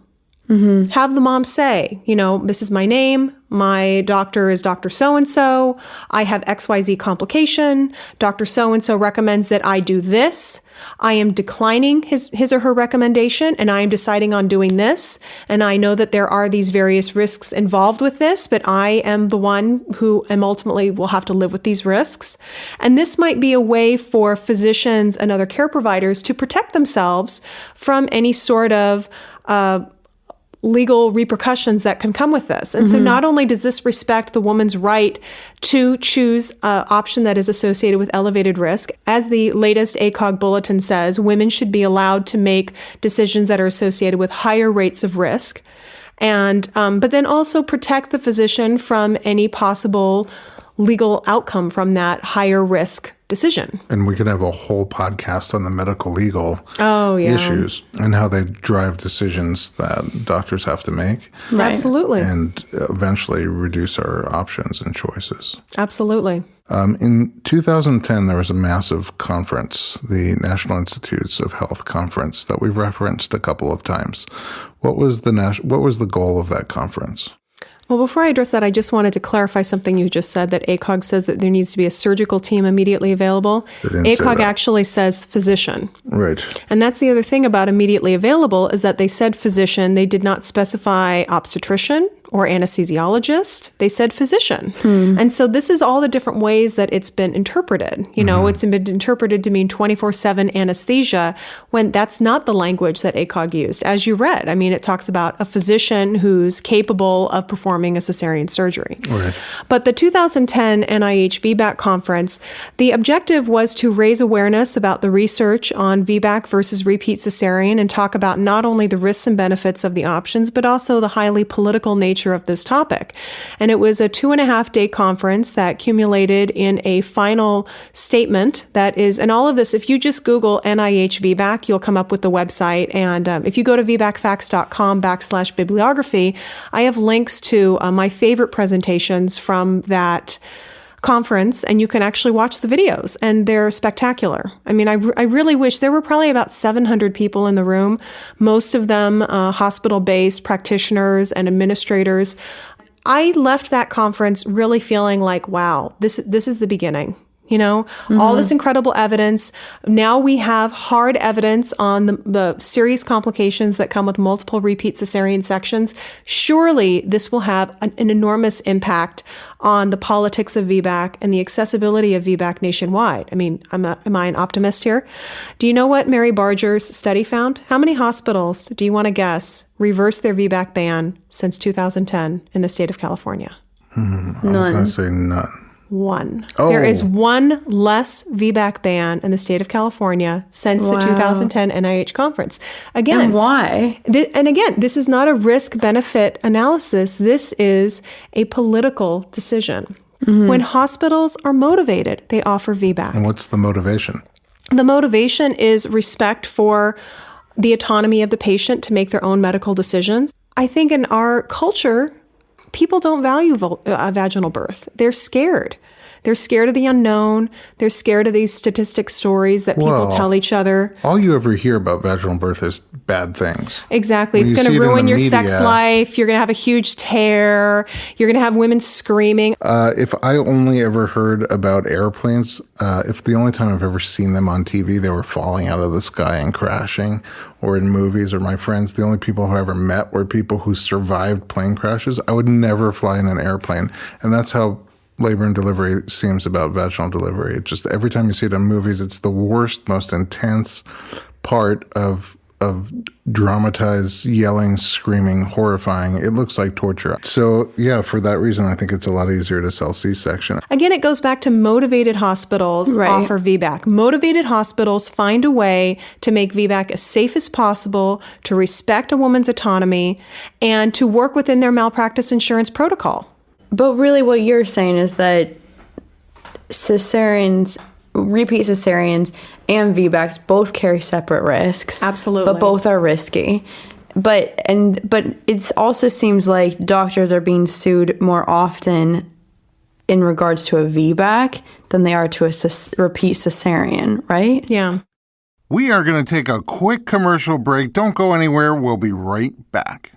Have the mom say, this is my name. My doctor is Dr. So-and-so. I have XYZ complication. Dr. So-and-so recommends that I do this. I am declining his or her recommendation, and I am deciding on doing this. And I know that there are these various risks involved with this, but I am the one who ultimately will have to live with these risks. And this might be a way for physicians and other care providers to protect themselves from any sort of legal repercussions that can come with this. And so not only does this respect the woman's right to choose an option that is associated with elevated risk, as the latest ACOG bulletin says, women should be allowed to make decisions that are associated with higher rates of risk, and but then also protect the physician from any possible legal outcome from that higher risk decision. And we could have a whole podcast on the medical legal yeah. issues and how they drive decisions that doctors have to make. Right. Absolutely. And eventually reduce our options and choices. Absolutely. In 2010, there was a massive conference, the National Institutes of Health conference, that we've referenced a couple of times. What was the goal of that conference? Well, before I address that, I just wanted to clarify something you just said, that ACOG says that there needs to be a surgical team immediately available. ACOG actually says physician. Right. And that's the other thing about immediately available, is that they said physician. They did not specify obstetrician or anesthesiologist. They said physician. And so this is all the different ways that it's been interpreted. It's been interpreted to mean 24/7 anesthesia, when that's not the language that ACOG used. As you read, it talks about a physician who's capable of performing a cesarean surgery. Right. But the 2010 NIH VBAC conference, the objective was to raise awareness about the research on VBAC versus repeat cesarean and talk about not only the risks and benefits of the options, but also the highly political nature of this topic. And it was a 2.5-day conference that culminated in a final statement that is, and all of this, if you just Google NIH VBAC, you'll come up with the website. And if you go to vbacfacts.com/bibliography, I have links to my favorite presentations from that conference, and you can actually watch the videos, and they're spectacular. I really wish there were probably about 700 people in the room, most of them hospital-based practitioners and administrators. I left that conference really feeling like, wow, this is the beginning. All this incredible evidence. Now we have hard evidence on the serious complications that come with multiple repeat cesarean sections. Surely this will have an enormous impact on the politics of VBAC and the accessibility of VBAC nationwide. Am I an optimist here? Do you know what Mary Barger's study found? How many hospitals, do you want to guess, reversed their VBAC ban since 2010 in the state of California? I'm going to say none. One. Oh. There is one less VBAC ban in the state of California since the 2010 NIH conference. Again, and why? This is not a risk-benefit analysis. This is a political decision. When hospitals are motivated, they offer VBAC. And what's the motivation? The motivation is respect for the autonomy of the patient to make their own medical decisions. I think in our culture, people don't value vaginal birth. They're scared. They're scared of the unknown. They're scared of these statistic stories that people tell each other. All you ever hear about vaginal birth is bad things. Exactly. It's going to ruin your sex life. You're going to have a huge tear. You're going to have women screaming. If I only ever heard about airplanes, if the only time I've ever seen them on TV, they were falling out of the sky and crashing, or in movies, or my friends, the only people who I ever met were people who survived plane crashes. I would never fly in an airplane. And that's how labor and delivery seems about vaginal delivery. It just, every time you see it in movies, it's the worst, most intense part of dramatized yelling, screaming, horrifying. It looks like torture. So yeah, for that reason, I think it's a lot easier to sell C-section. Again, it goes back to motivated hospitals offer VBAC. Motivated hospitals find a way to make VBAC as safe as possible, to respect a woman's autonomy, and to work within their malpractice insurance protocol. But really what you're saying is that cesareans, repeat cesareans, and VBACs both carry separate risks. Absolutely. But both are risky. But it also seems like doctors are being sued more often in regards to a VBAC than they are to a repeat cesarean, right? Yeah. We are going to take a quick commercial break. Don't go anywhere. We'll be right back.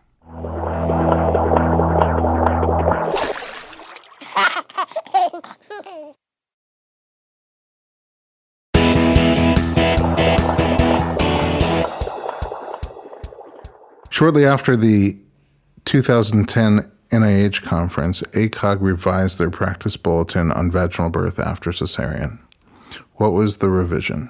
Shortly after the 2010 NIH conference, ACOG revised their practice bulletin on vaginal birth after cesarean. What was the revision?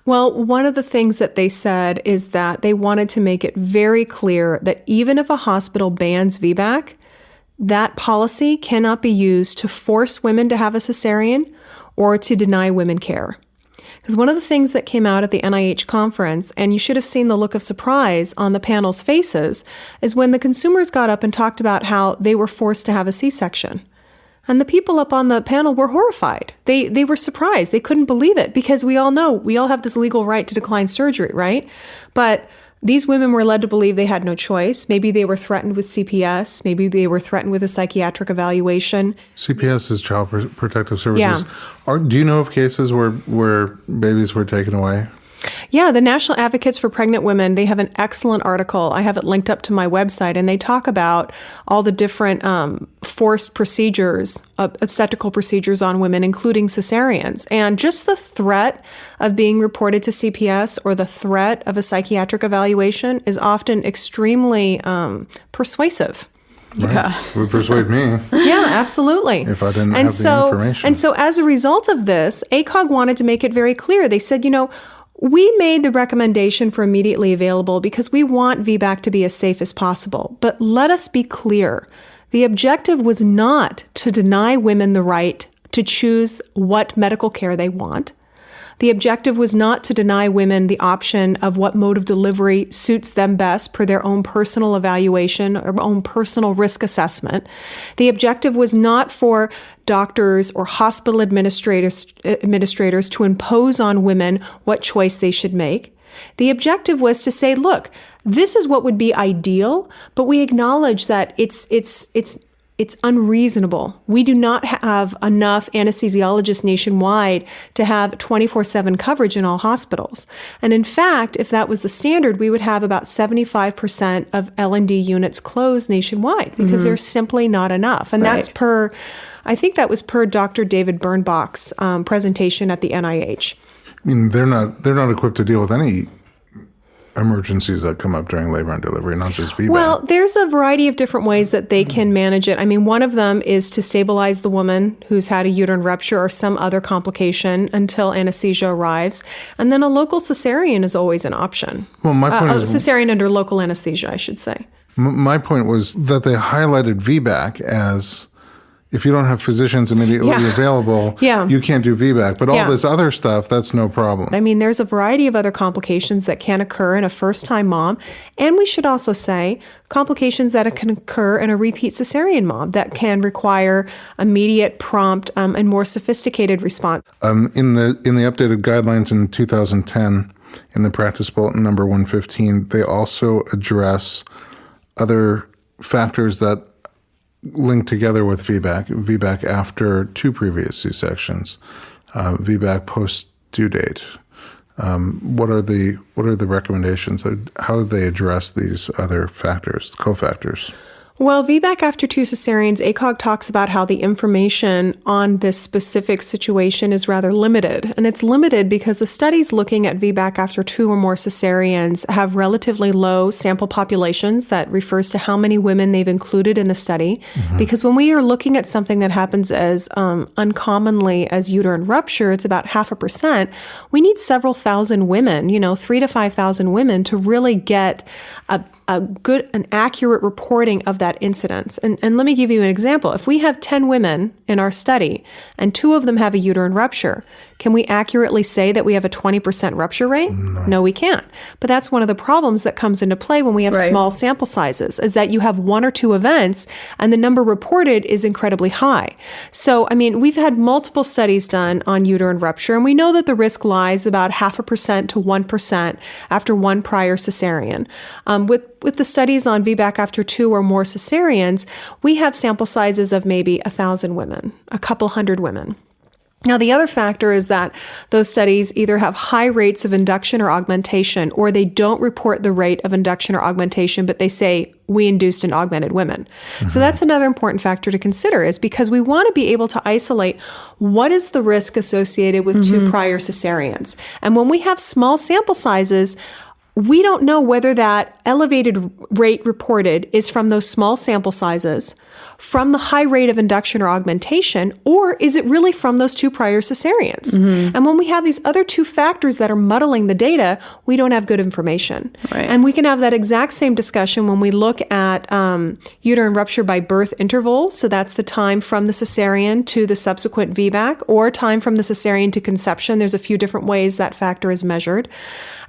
Well, one of the things that they said is that they wanted to make it very clear that even if a hospital bans VBAC, that policy cannot be used to force women to have a cesarean or to deny women care. Because one of the things that came out at the NIH conference, and you should have seen the look of surprise on the panel's faces, is when the consumers got up and talked about how they were forced to have a C-section. And the people up on the panel were horrified. They were surprised. They couldn't believe it, because we all know, we all have this legal right to decline surgery, right? But these women were led to believe they had no choice. Maybe they were threatened with CPS. Maybe they were threatened with a psychiatric evaluation. CPS is Child Protective Services. Yeah. Do you know of cases where babies were taken away? Yeah, the National Advocates for Pregnant Women, they have an excellent article. I have it linked up to my website, and they talk about all the different forced procedures, obstetrical procedures on women, including cesareans. And just the threat of being reported to CPS or the threat of a psychiatric evaluation is often extremely persuasive. Right. Yeah. Would persuade me. Yeah, absolutely. If I didn't have the information. And so as a result of this, ACOG wanted to make it very clear. They said, we made the recommendation for immediately available because we want VBAC to be as safe as possible. But let us be clear. The objective was not to deny women the right to choose what medical care they want. The objective was not to deny women the option of what mode of delivery suits them best per their own personal evaluation or own personal risk assessment. The objective was not for doctors or hospital administrators to impose on women what choice they should make. The objective was to say, look, this is what would be ideal, but we acknowledge that it's unreasonable. We do not have enough anesthesiologists nationwide to have 24/7 coverage in all hospitals. And in fact, if that was the standard, we would have about 75% of L&D units closed nationwide because there's simply not enough. And that's I think that was per Dr. David Birnbach's presentation at the NIH. I mean, they're not equipped to deal with any emergencies that come up during labor and delivery, not just VBAC. Well, there's a variety of different ways that they can manage it. I mean, one of them is to stabilize the woman who's had a uterine rupture or some other complication until anesthesia arrives. And then a local cesarean is always an option. Well, my point is cesarean under local anesthesia, I should say. My point was that they highlighted VBAC as, if you don't have physicians immediately available, you can't do VBAC. But all this other stuff, that's no problem. I mean, there's a variety of other complications that can occur in a first-time mom. And we should also say complications that can occur in a repeat cesarean mom that can require immediate, prompt, and more sophisticated response. In the updated guidelines in 2010, in the practice bulletin number 115, they also address other factors that link together with VBAC. VBAC after 2 previous C-sections, VBAC post due date. What are the recommendations? How do they address these other factors, cofactors? Well, VBAC after 2 cesareans, ACOG talks about how the information on this specific situation is rather limited. And it's limited because the studies looking at VBAC after 2 or more cesareans have relatively low sample populations. That refers to how many women they've included in the study. Because when we are looking at something that happens as uncommonly as uterine rupture, it's about 0.5%. We need several thousand women, 3,000 to 5,000 women to really get an accurate reporting of that incidence. And let me give you an example. If we have 10 women in our study and 2 of them have a uterine rupture, can we accurately say that we have a 20% rupture rate? No, we can't. But that's one of the problems that comes into play when we have small sample sizes, is that you have 1 or 2 events and the number reported is incredibly high. So, we've had multiple studies done on uterine rupture, and we know that the risk lies about 0.5% to 1% after 1 prior cesarean. With the studies on VBAC after 2 or more cesareans, we have sample sizes of maybe 1,000 women, a couple hundred women. Now, the other factor is that those studies either have high rates of induction or augmentation, or they don't report the rate of induction or augmentation, but they say we induced and augmented women. So that's another important factor to consider, is because we want to be able to isolate what is the risk associated with 2 prior cesareans. And when we have small sample sizes, we don't know whether that elevated rate reported is from those small sample sizes, from the high rate of induction or augmentation, or is it really from those 2 prior cesareans? And when we have these other 2 factors that are muddling the data, we don't have good information. And we can have that exact same discussion when we look at uterine rupture by birth interval. So that's the time from the cesarean to the subsequent VBAC, or time from the cesarean to conception. There's a few different ways that factor is measured.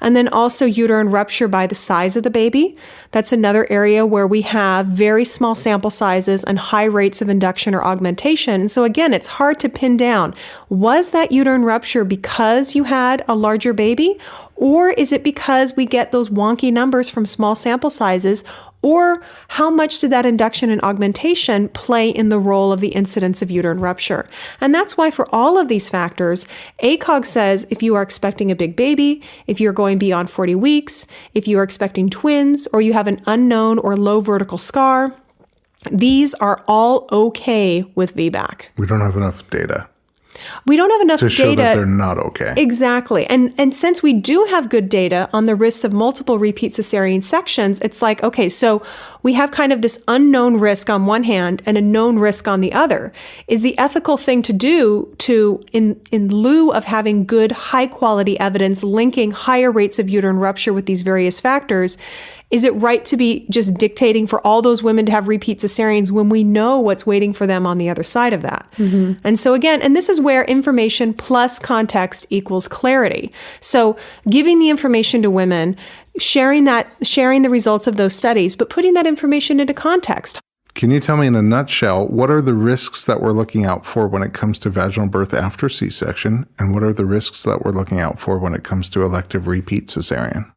And then also uterine rupture by the size of the baby. That's another area where we have very small sample sizes and high rates of induction or augmentation. And so again, it's hard to pin down, was that uterine rupture because you had a larger baby? Or is it because we get those wonky numbers from small sample sizes? Or how much did that induction and augmentation play in the role of the incidence of uterine rupture? And that's why for all of these factors, ACOG says if you are expecting a big baby, if you're going beyond 40 weeks, if you are expecting twins, or you have an unknown or low vertical scar, these are all okay with VBAC. We don't have enough data. We don't have enough to show data. that they're not okay. Exactly. And since we do have good data on the risks of multiple repeat cesarean sections, it's like, okay, so we have kind of this unknown risk on one hand and a known risk on the other. Is the ethical thing to do in lieu of having good, high quality evidence linking higher rates of uterine rupture with these various factors, is it right to be just dictating for all those women to have repeat cesareans when we know what's waiting for them on the other side of that? And so again, and this is where information plus context equals clarity. So giving the information to women, sharing the results of those studies, but putting that information into context. Can you tell me in a nutshell, what are the risks that we're looking out for when it comes to vaginal birth after C-section? And what are the risks that we're looking out for when it comes to elective repeat cesarean?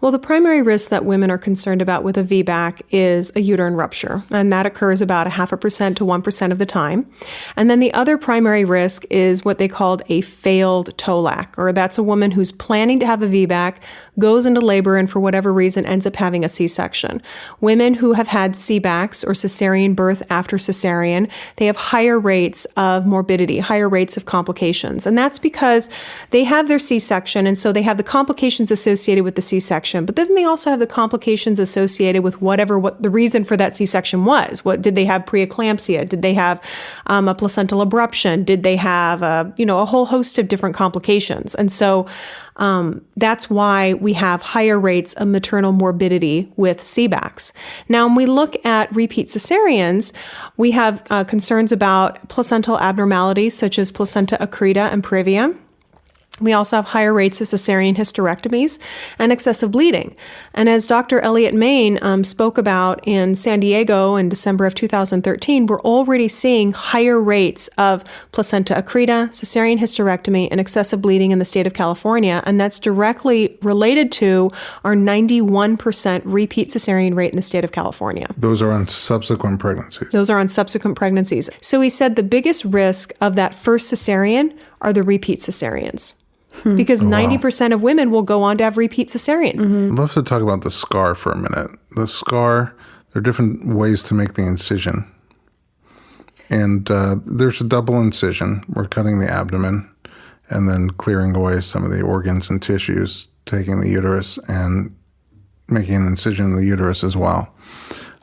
Well, the primary risk that women are concerned about with a VBAC is a uterine rupture, and that occurs about 0.5% to 1% of the time. And then the other primary risk is what they called a failed TOLAC, or that's a woman who's planning to have a VBAC, goes into labor, and for whatever reason ends up having a C-section. Women who have had CBACs, or cesarean birth after cesarean, they have higher rates of morbidity, higher rates of complications. And that's because they have their C-section, and so they have the complications associated with the C-section, but then they also have the complications associated with what the reason for that C-section was. What did they have? Preeclampsia? Did they have a placental abruption? Did they have a whole host of different complications? And so that's why we have higher rates of maternal morbidity with CBACs. Now, when we look at repeat cesareans, we have concerns about placental abnormalities such as placenta accreta and previa. We also have higher rates of cesarean hysterectomies and excessive bleeding. And as Dr. Elliot Main spoke about in San Diego in December of 2013, we're already seeing higher rates of placenta accreta, cesarean hysterectomy, and excessive bleeding in the state of California. And that's directly related to our 91% repeat cesarean rate in the state of California. Those are on subsequent pregnancies. Those are on subsequent pregnancies. So he said the biggest risk of that first cesarean are the repeat cesareans. Because 90% of women will go on to have repeat cesareans. I'd love to talk about the scar for a minute. The scar, there are different ways to make the incision. And there's a double incision. We're cutting the abdomen and then clearing away some of the organs and tissues, taking the uterus and making an incision in the uterus as well.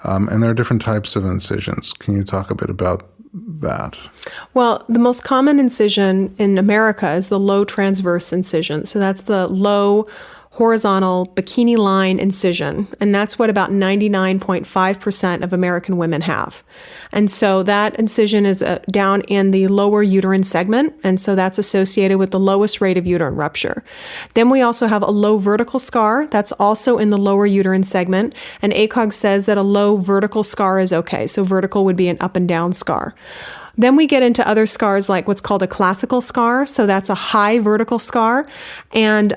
And there are different types of incisions. Can you talk a bit about that? Well, the most common incision in America is the low transverse incision. So that's the low horizontal bikini line incision. And that's what about 99.5% of American women have. And so that incision is down in the lower uterine segment. And so that's associated with the lowest rate of uterine rupture. Then we also have a low vertical scar. That's also in the lower uterine segment. And ACOG says that a low vertical scar is okay. So vertical would be an up and down scar. Then we get into other scars like what's called a classical scar. So that's a high vertical scar, and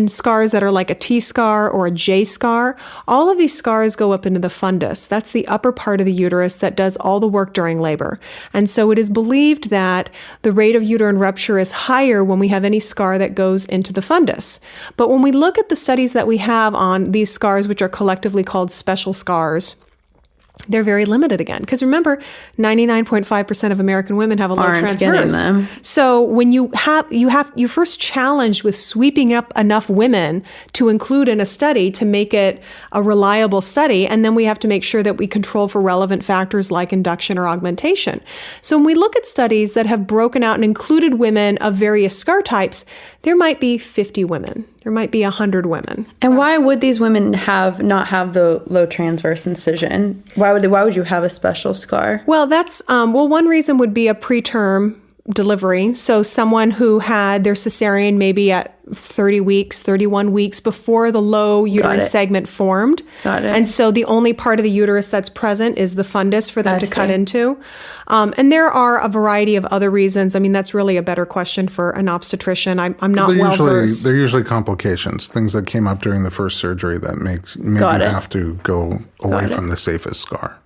scars that are like a T scar or a J scar. All of these scars go up into the fundus. That's the upper part of the uterus that does all the work during labor. And so it is believed that the rate of uterine rupture is higher when we have any scar that goes into the fundus. But when we look at the studies that we have on these scars, which are collectively called special scars, they're very limited again. Because remember, 99.5% of American women have a low transverse. Them. So when you're first challenged with sweeping up enough women to include in a study to make it a reliable study, and then we have to make sure that we control for relevant factors like induction or augmentation. So when we look at studies that have broken out and included women of various scar types, there might be 50 women. There might be 100 women. And why would these women not have the low transverse incision? Why would you have a special scar? Well, that's one reason would be a preterm delivery. So someone who had their cesarean maybe at 30 weeks, 31 weeks before the low uterine segment formed. Got it. And so the only part of the uterus that's present is the fundus for them to cut into. And there are a variety of other reasons. I mean, that's really a better question for an obstetrician. I'm not well-versed. They're usually complications, things that came up during the first surgery that make you have to go away from the safest scar.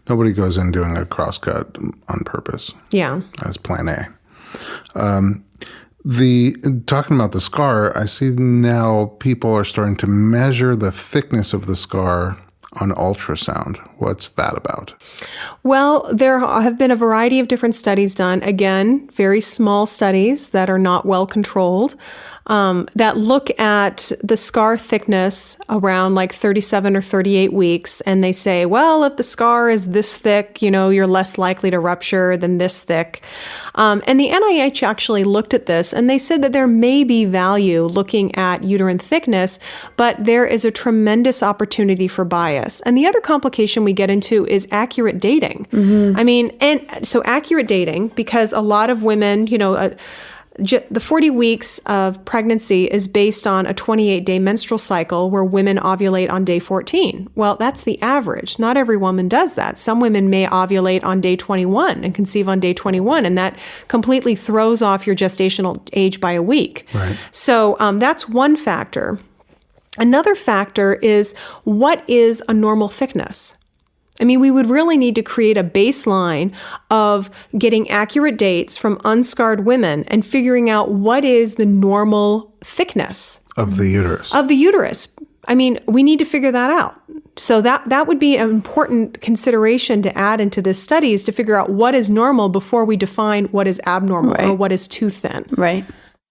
Nobody goes in doing a crosscut on purpose. Yeah. As plan A. Talking about the scar, I see now people are starting to measure the thickness of the scar on ultrasound. What's that about? Well, there have been a variety of different studies done. Again, very small studies that are not well controlled. That look at the scar thickness around like 37 or 38 weeks. And they say, well, if the scar is this thick, you're less likely to rupture than this thick. And the NIH actually looked at this and they said that there may be value looking at uterine thickness, but there is a tremendous opportunity for bias. And the other complication we get into is accurate dating. Mm-hmm. I mean, and so accurate dating, because a lot of women, the 40 weeks of pregnancy is based on a 28-day menstrual cycle where women ovulate on day 14. Well, that's the average. Not every woman does that. Some women may ovulate on day 21 and conceive on day 21, and that completely throws off your gestational age by a week. Right. So that's one factor. Another factor is, what is a normal thickness? I mean, we would really need to create a baseline of getting accurate dates from unscarred women and figuring out what is the normal thickness of the uterus. I mean, we need to figure that out. So that would be an important consideration to add into this study, is to figure out what is normal before we define what is abnormal or what is too thin. Right.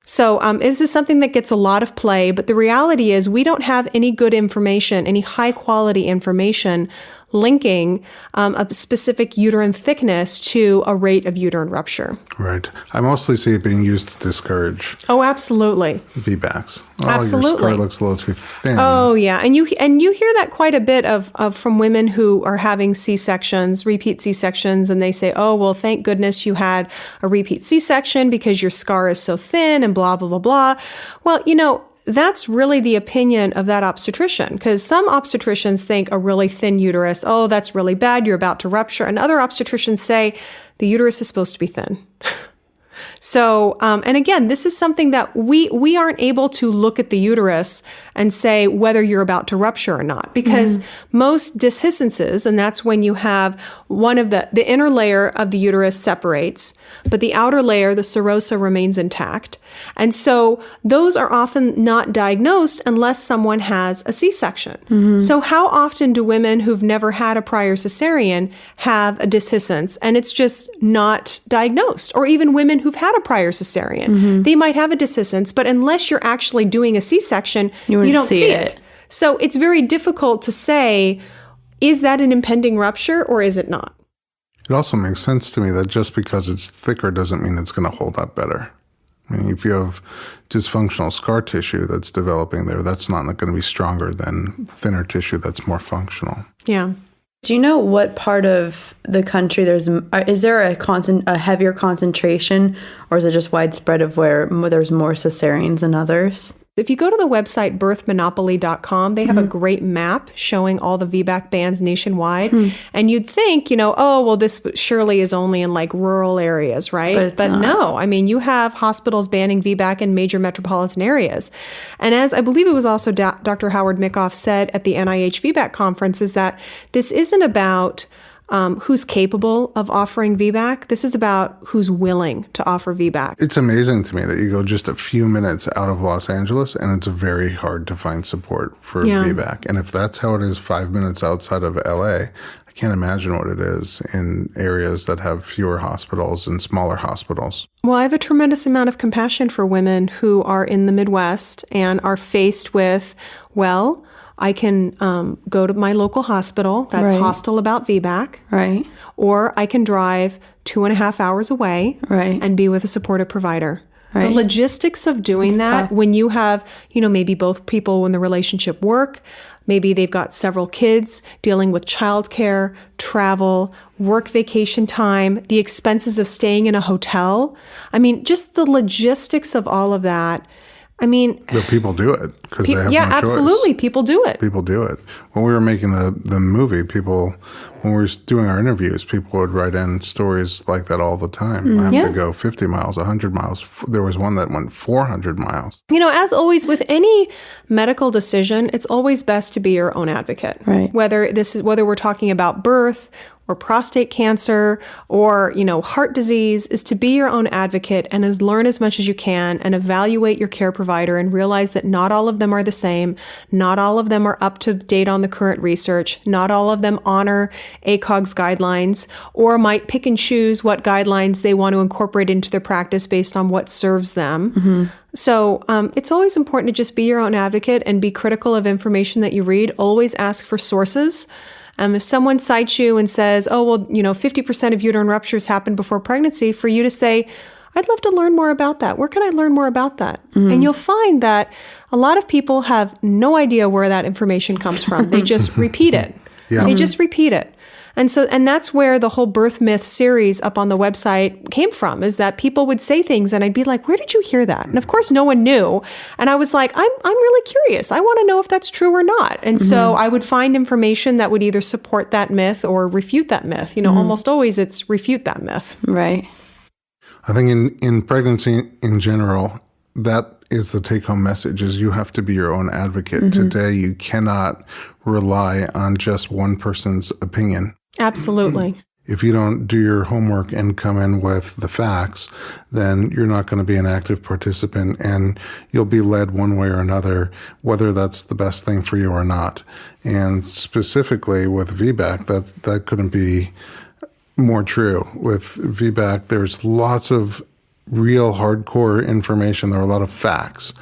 So this is something that gets a lot of play, but the reality is we don't have any good information, any high quality information linking a specific uterine thickness to a rate of uterine rupture. Right. I mostly see it being used to discourage Oh, absolutely. VBACs. Oh, Absolutely. your skirt looks a little too thin. Oh, yeah. And you hear that quite a bit of from women who are having C-sections, repeat C-sections, and they say, oh, well, thank goodness you had a repeat C-section because your scar is so thin and blah, blah, blah, blah. Well, that's really the opinion of that obstetrician, because some obstetricians think a really thin uterus, oh, that's really bad, you're about to rupture. And other obstetricians say the uterus is supposed to be thin. So, and again, this is something that we aren't able to look at the uterus and say whether you're about to rupture or not, because most dehiscences, and that's when you have one of the inner layer of the uterus separates, but the outer layer, the serosa, remains intact. And so those are often not diagnosed unless someone has a C-section. So how often do women who've never had a prior cesarean have a dehiscence and it's just not diagnosed? Or even women who've had a prior cesarean, they might have a dehiscence, but unless you're actually doing a C-section, you don't see it. So it's very difficult to say, is that an impending rupture or is it not? It also makes sense to me that just because it's thicker doesn't mean it's going to hold up better. I mean, if you have dysfunctional scar tissue that's developing there, that's not going to be stronger than thinner tissue that's more functional. Yeah. Do you know what part of the country is there a heavier concentration, or is it just widespread of where there's more cesareans than others? If you go to the website birthmonopoly.com, they have a great map showing all the VBAC bans nationwide. And you'd think, oh, well, this surely is only in like rural areas, right? But no, I mean, you have hospitals banning VBAC in major metropolitan areas. And as I believe it was also Dr. Howard Mickoff said at the NIH VBAC conference, is that this isn't about who's capable of offering VBAC. This is about who's willing to offer VBAC. It's amazing to me that you go just a few minutes out of Los Angeles and it's very hard to find support for VBAC. And if that's how it is 5 minutes outside of LA, I can't imagine what it is in areas that have fewer hospitals and smaller hospitals. Well, I have a tremendous amount of compassion for women who are in the Midwest and are faced with, well, I can go to my local hospital that's hostile about VBAC. Right. Or I can drive 2.5 hours away and be with a supportive provider. Right. The logistics of doing that when you have, maybe both people in the relationship work, maybe they've got several kids, dealing with childcare, travel, work vacation time, the expenses of staying in a hotel. I mean, just the logistics of all of that. I mean, but people do it because they have no choice. Absolutely. People do it. People do it. When we were making the movie, when we were doing our interviews, people would write in stories like that all the time. I have to go 50 miles, 100 miles. There was one that went 400 miles. As always, with any medical decision, it's always best to be your own advocate. Right. Whether we're talking about birth or prostate cancer or, heart disease, is to be your own advocate and learn as much as you can and evaluate your care provider and realize that not all of them are the same. Not all of them are up to date on the current research. Not all of them honor ACOG's guidelines or might pick and choose what guidelines they want to incorporate into their practice based on what serves them. So it's always important to just be your own advocate and be critical of information that you read. Always ask for sources. If someone cites you and says, oh, well, 50% of uterine ruptures happen before pregnancy, for you to say, I'd love to learn more about that. Where can I learn more about that? And you'll find that a lot of people have no idea where that information comes from. They just repeat it. They just repeat it. And that's where the whole birth myth series up on the website came from, is that people would say things and I'd be like, where did you hear that? And of course, no one knew. And I was like, I'm really curious. I want to know if that's true or not. And so I would find information that would either support that myth or refute that myth. Almost always it's refute that myth. Right. I think in pregnancy in general, that is the take-home message, is you have to be your own advocate. Today, you cannot rely on just one person's opinion. Absolutely. If you don't do your homework and come in with the facts, then you're not going to be an active participant and you'll be led one way or another, whether that's the best thing for you or not. And specifically with VBAC, that couldn't be more true. With VBAC, there's lots of real hardcore information. There are a lot of facts.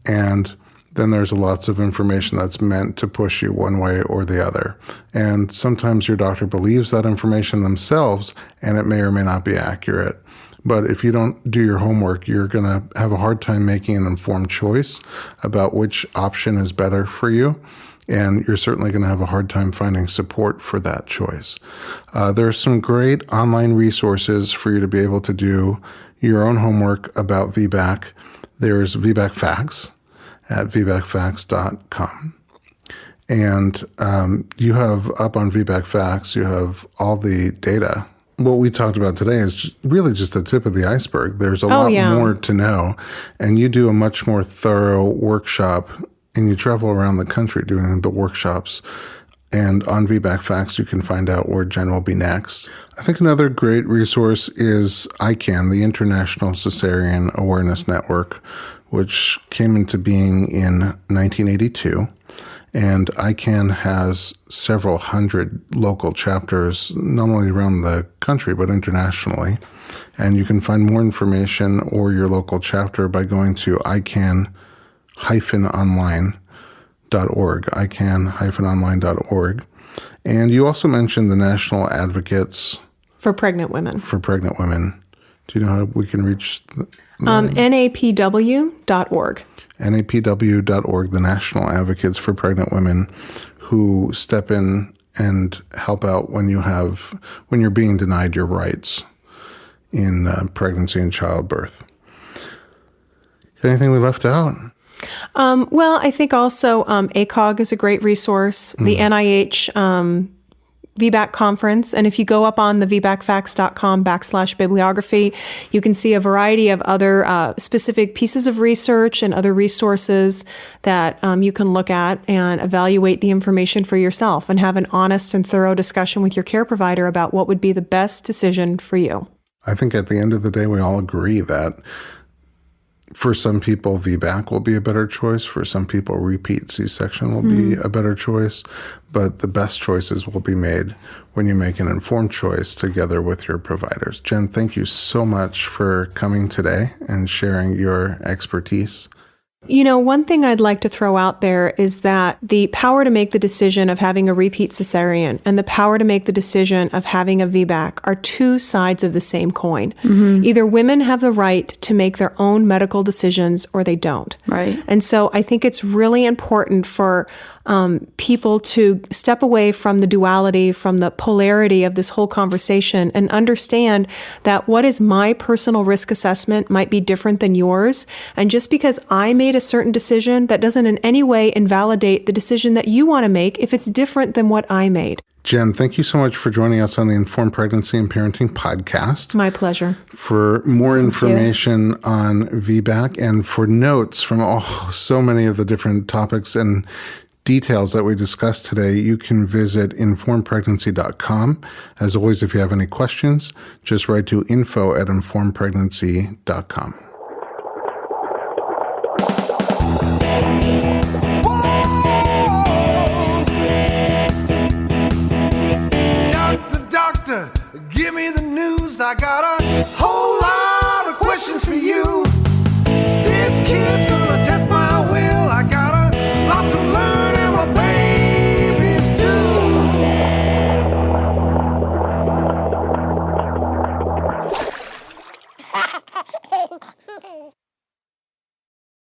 And then there's lots of information that's meant to push you one way or the other. And sometimes your doctor believes that information themselves, and it may or may not be accurate. But if you don't do your homework, you're going to have a hard time making an informed choice about which option is better for you. And you're certainly going to have a hard time finding support for that choice. There are some great online resources for you to be able to do your own homework about VBAC. There's VBAC Facts at vbacfacts.com. And you have up on VBAC Facts, you have all the data. What we talked about today is really just the tip of the iceberg. There's a lot more to know. And you do a much more thorough workshop, and you travel around the country doing the workshops. And on VBAC Facts, you can find out where Jen will be next. I think another great resource is ICANN, the International Cesarean Awareness Network, which came into being in 1982. And ICANN has several hundred local chapters, not only around the country, but internationally. And you can find more information or your local chapter by going to ICANN-online.org, ICANN-online.org. And you also mentioned the National Advocates for Pregnant Women. Do you know how we can reach NAPW.org. NAPW.org, the National Advocates for Pregnant Women, who step in and help out when you're being denied your rights in pregnancy and childbirth. Anything we left out? Well, I think also ACOG is a great resource. The NIH VBAC conference. And if you go up on the vbacfacts.com/bibliography, you can see a variety of other specific pieces of research and other resources that you can look at and evaluate the information for yourself and have an honest and thorough discussion with your care provider about what would be the best decision for you. I think at the end of the day, we all agree that for some people, VBAC will be a better choice. For some people, repeat C-section will be a better choice. But the best choices will be made when you make an informed choice together with your providers. Jen, thank you so much for coming today and sharing your expertise. You know, one thing I'd like to throw out there is that the power to make the decision of having a repeat cesarean and the power to make the decision of having a VBAC are two sides of the same coin. Either women have the right to make their own medical decisions or they don't. Right. And so I think it's really important for people to step away from the duality, from the polarity of this whole conversation and understand that what is my personal risk assessment might be different than yours. And just because I made a certain decision, that doesn't in any way invalidate the decision that you want to make if it's different than what I made. Jen, thank you so much for joining us on the Informed Pregnancy and Parenting podcast. My pleasure. For more information on VBAC and for notes from so many of the different topics and details that we discussed today, you can visit informedpregnancy.com. As always, if you have any questions, just write to info@informedpregnancy.com. Doctor, give me the news. I got a whole lot of questions for you. This kid's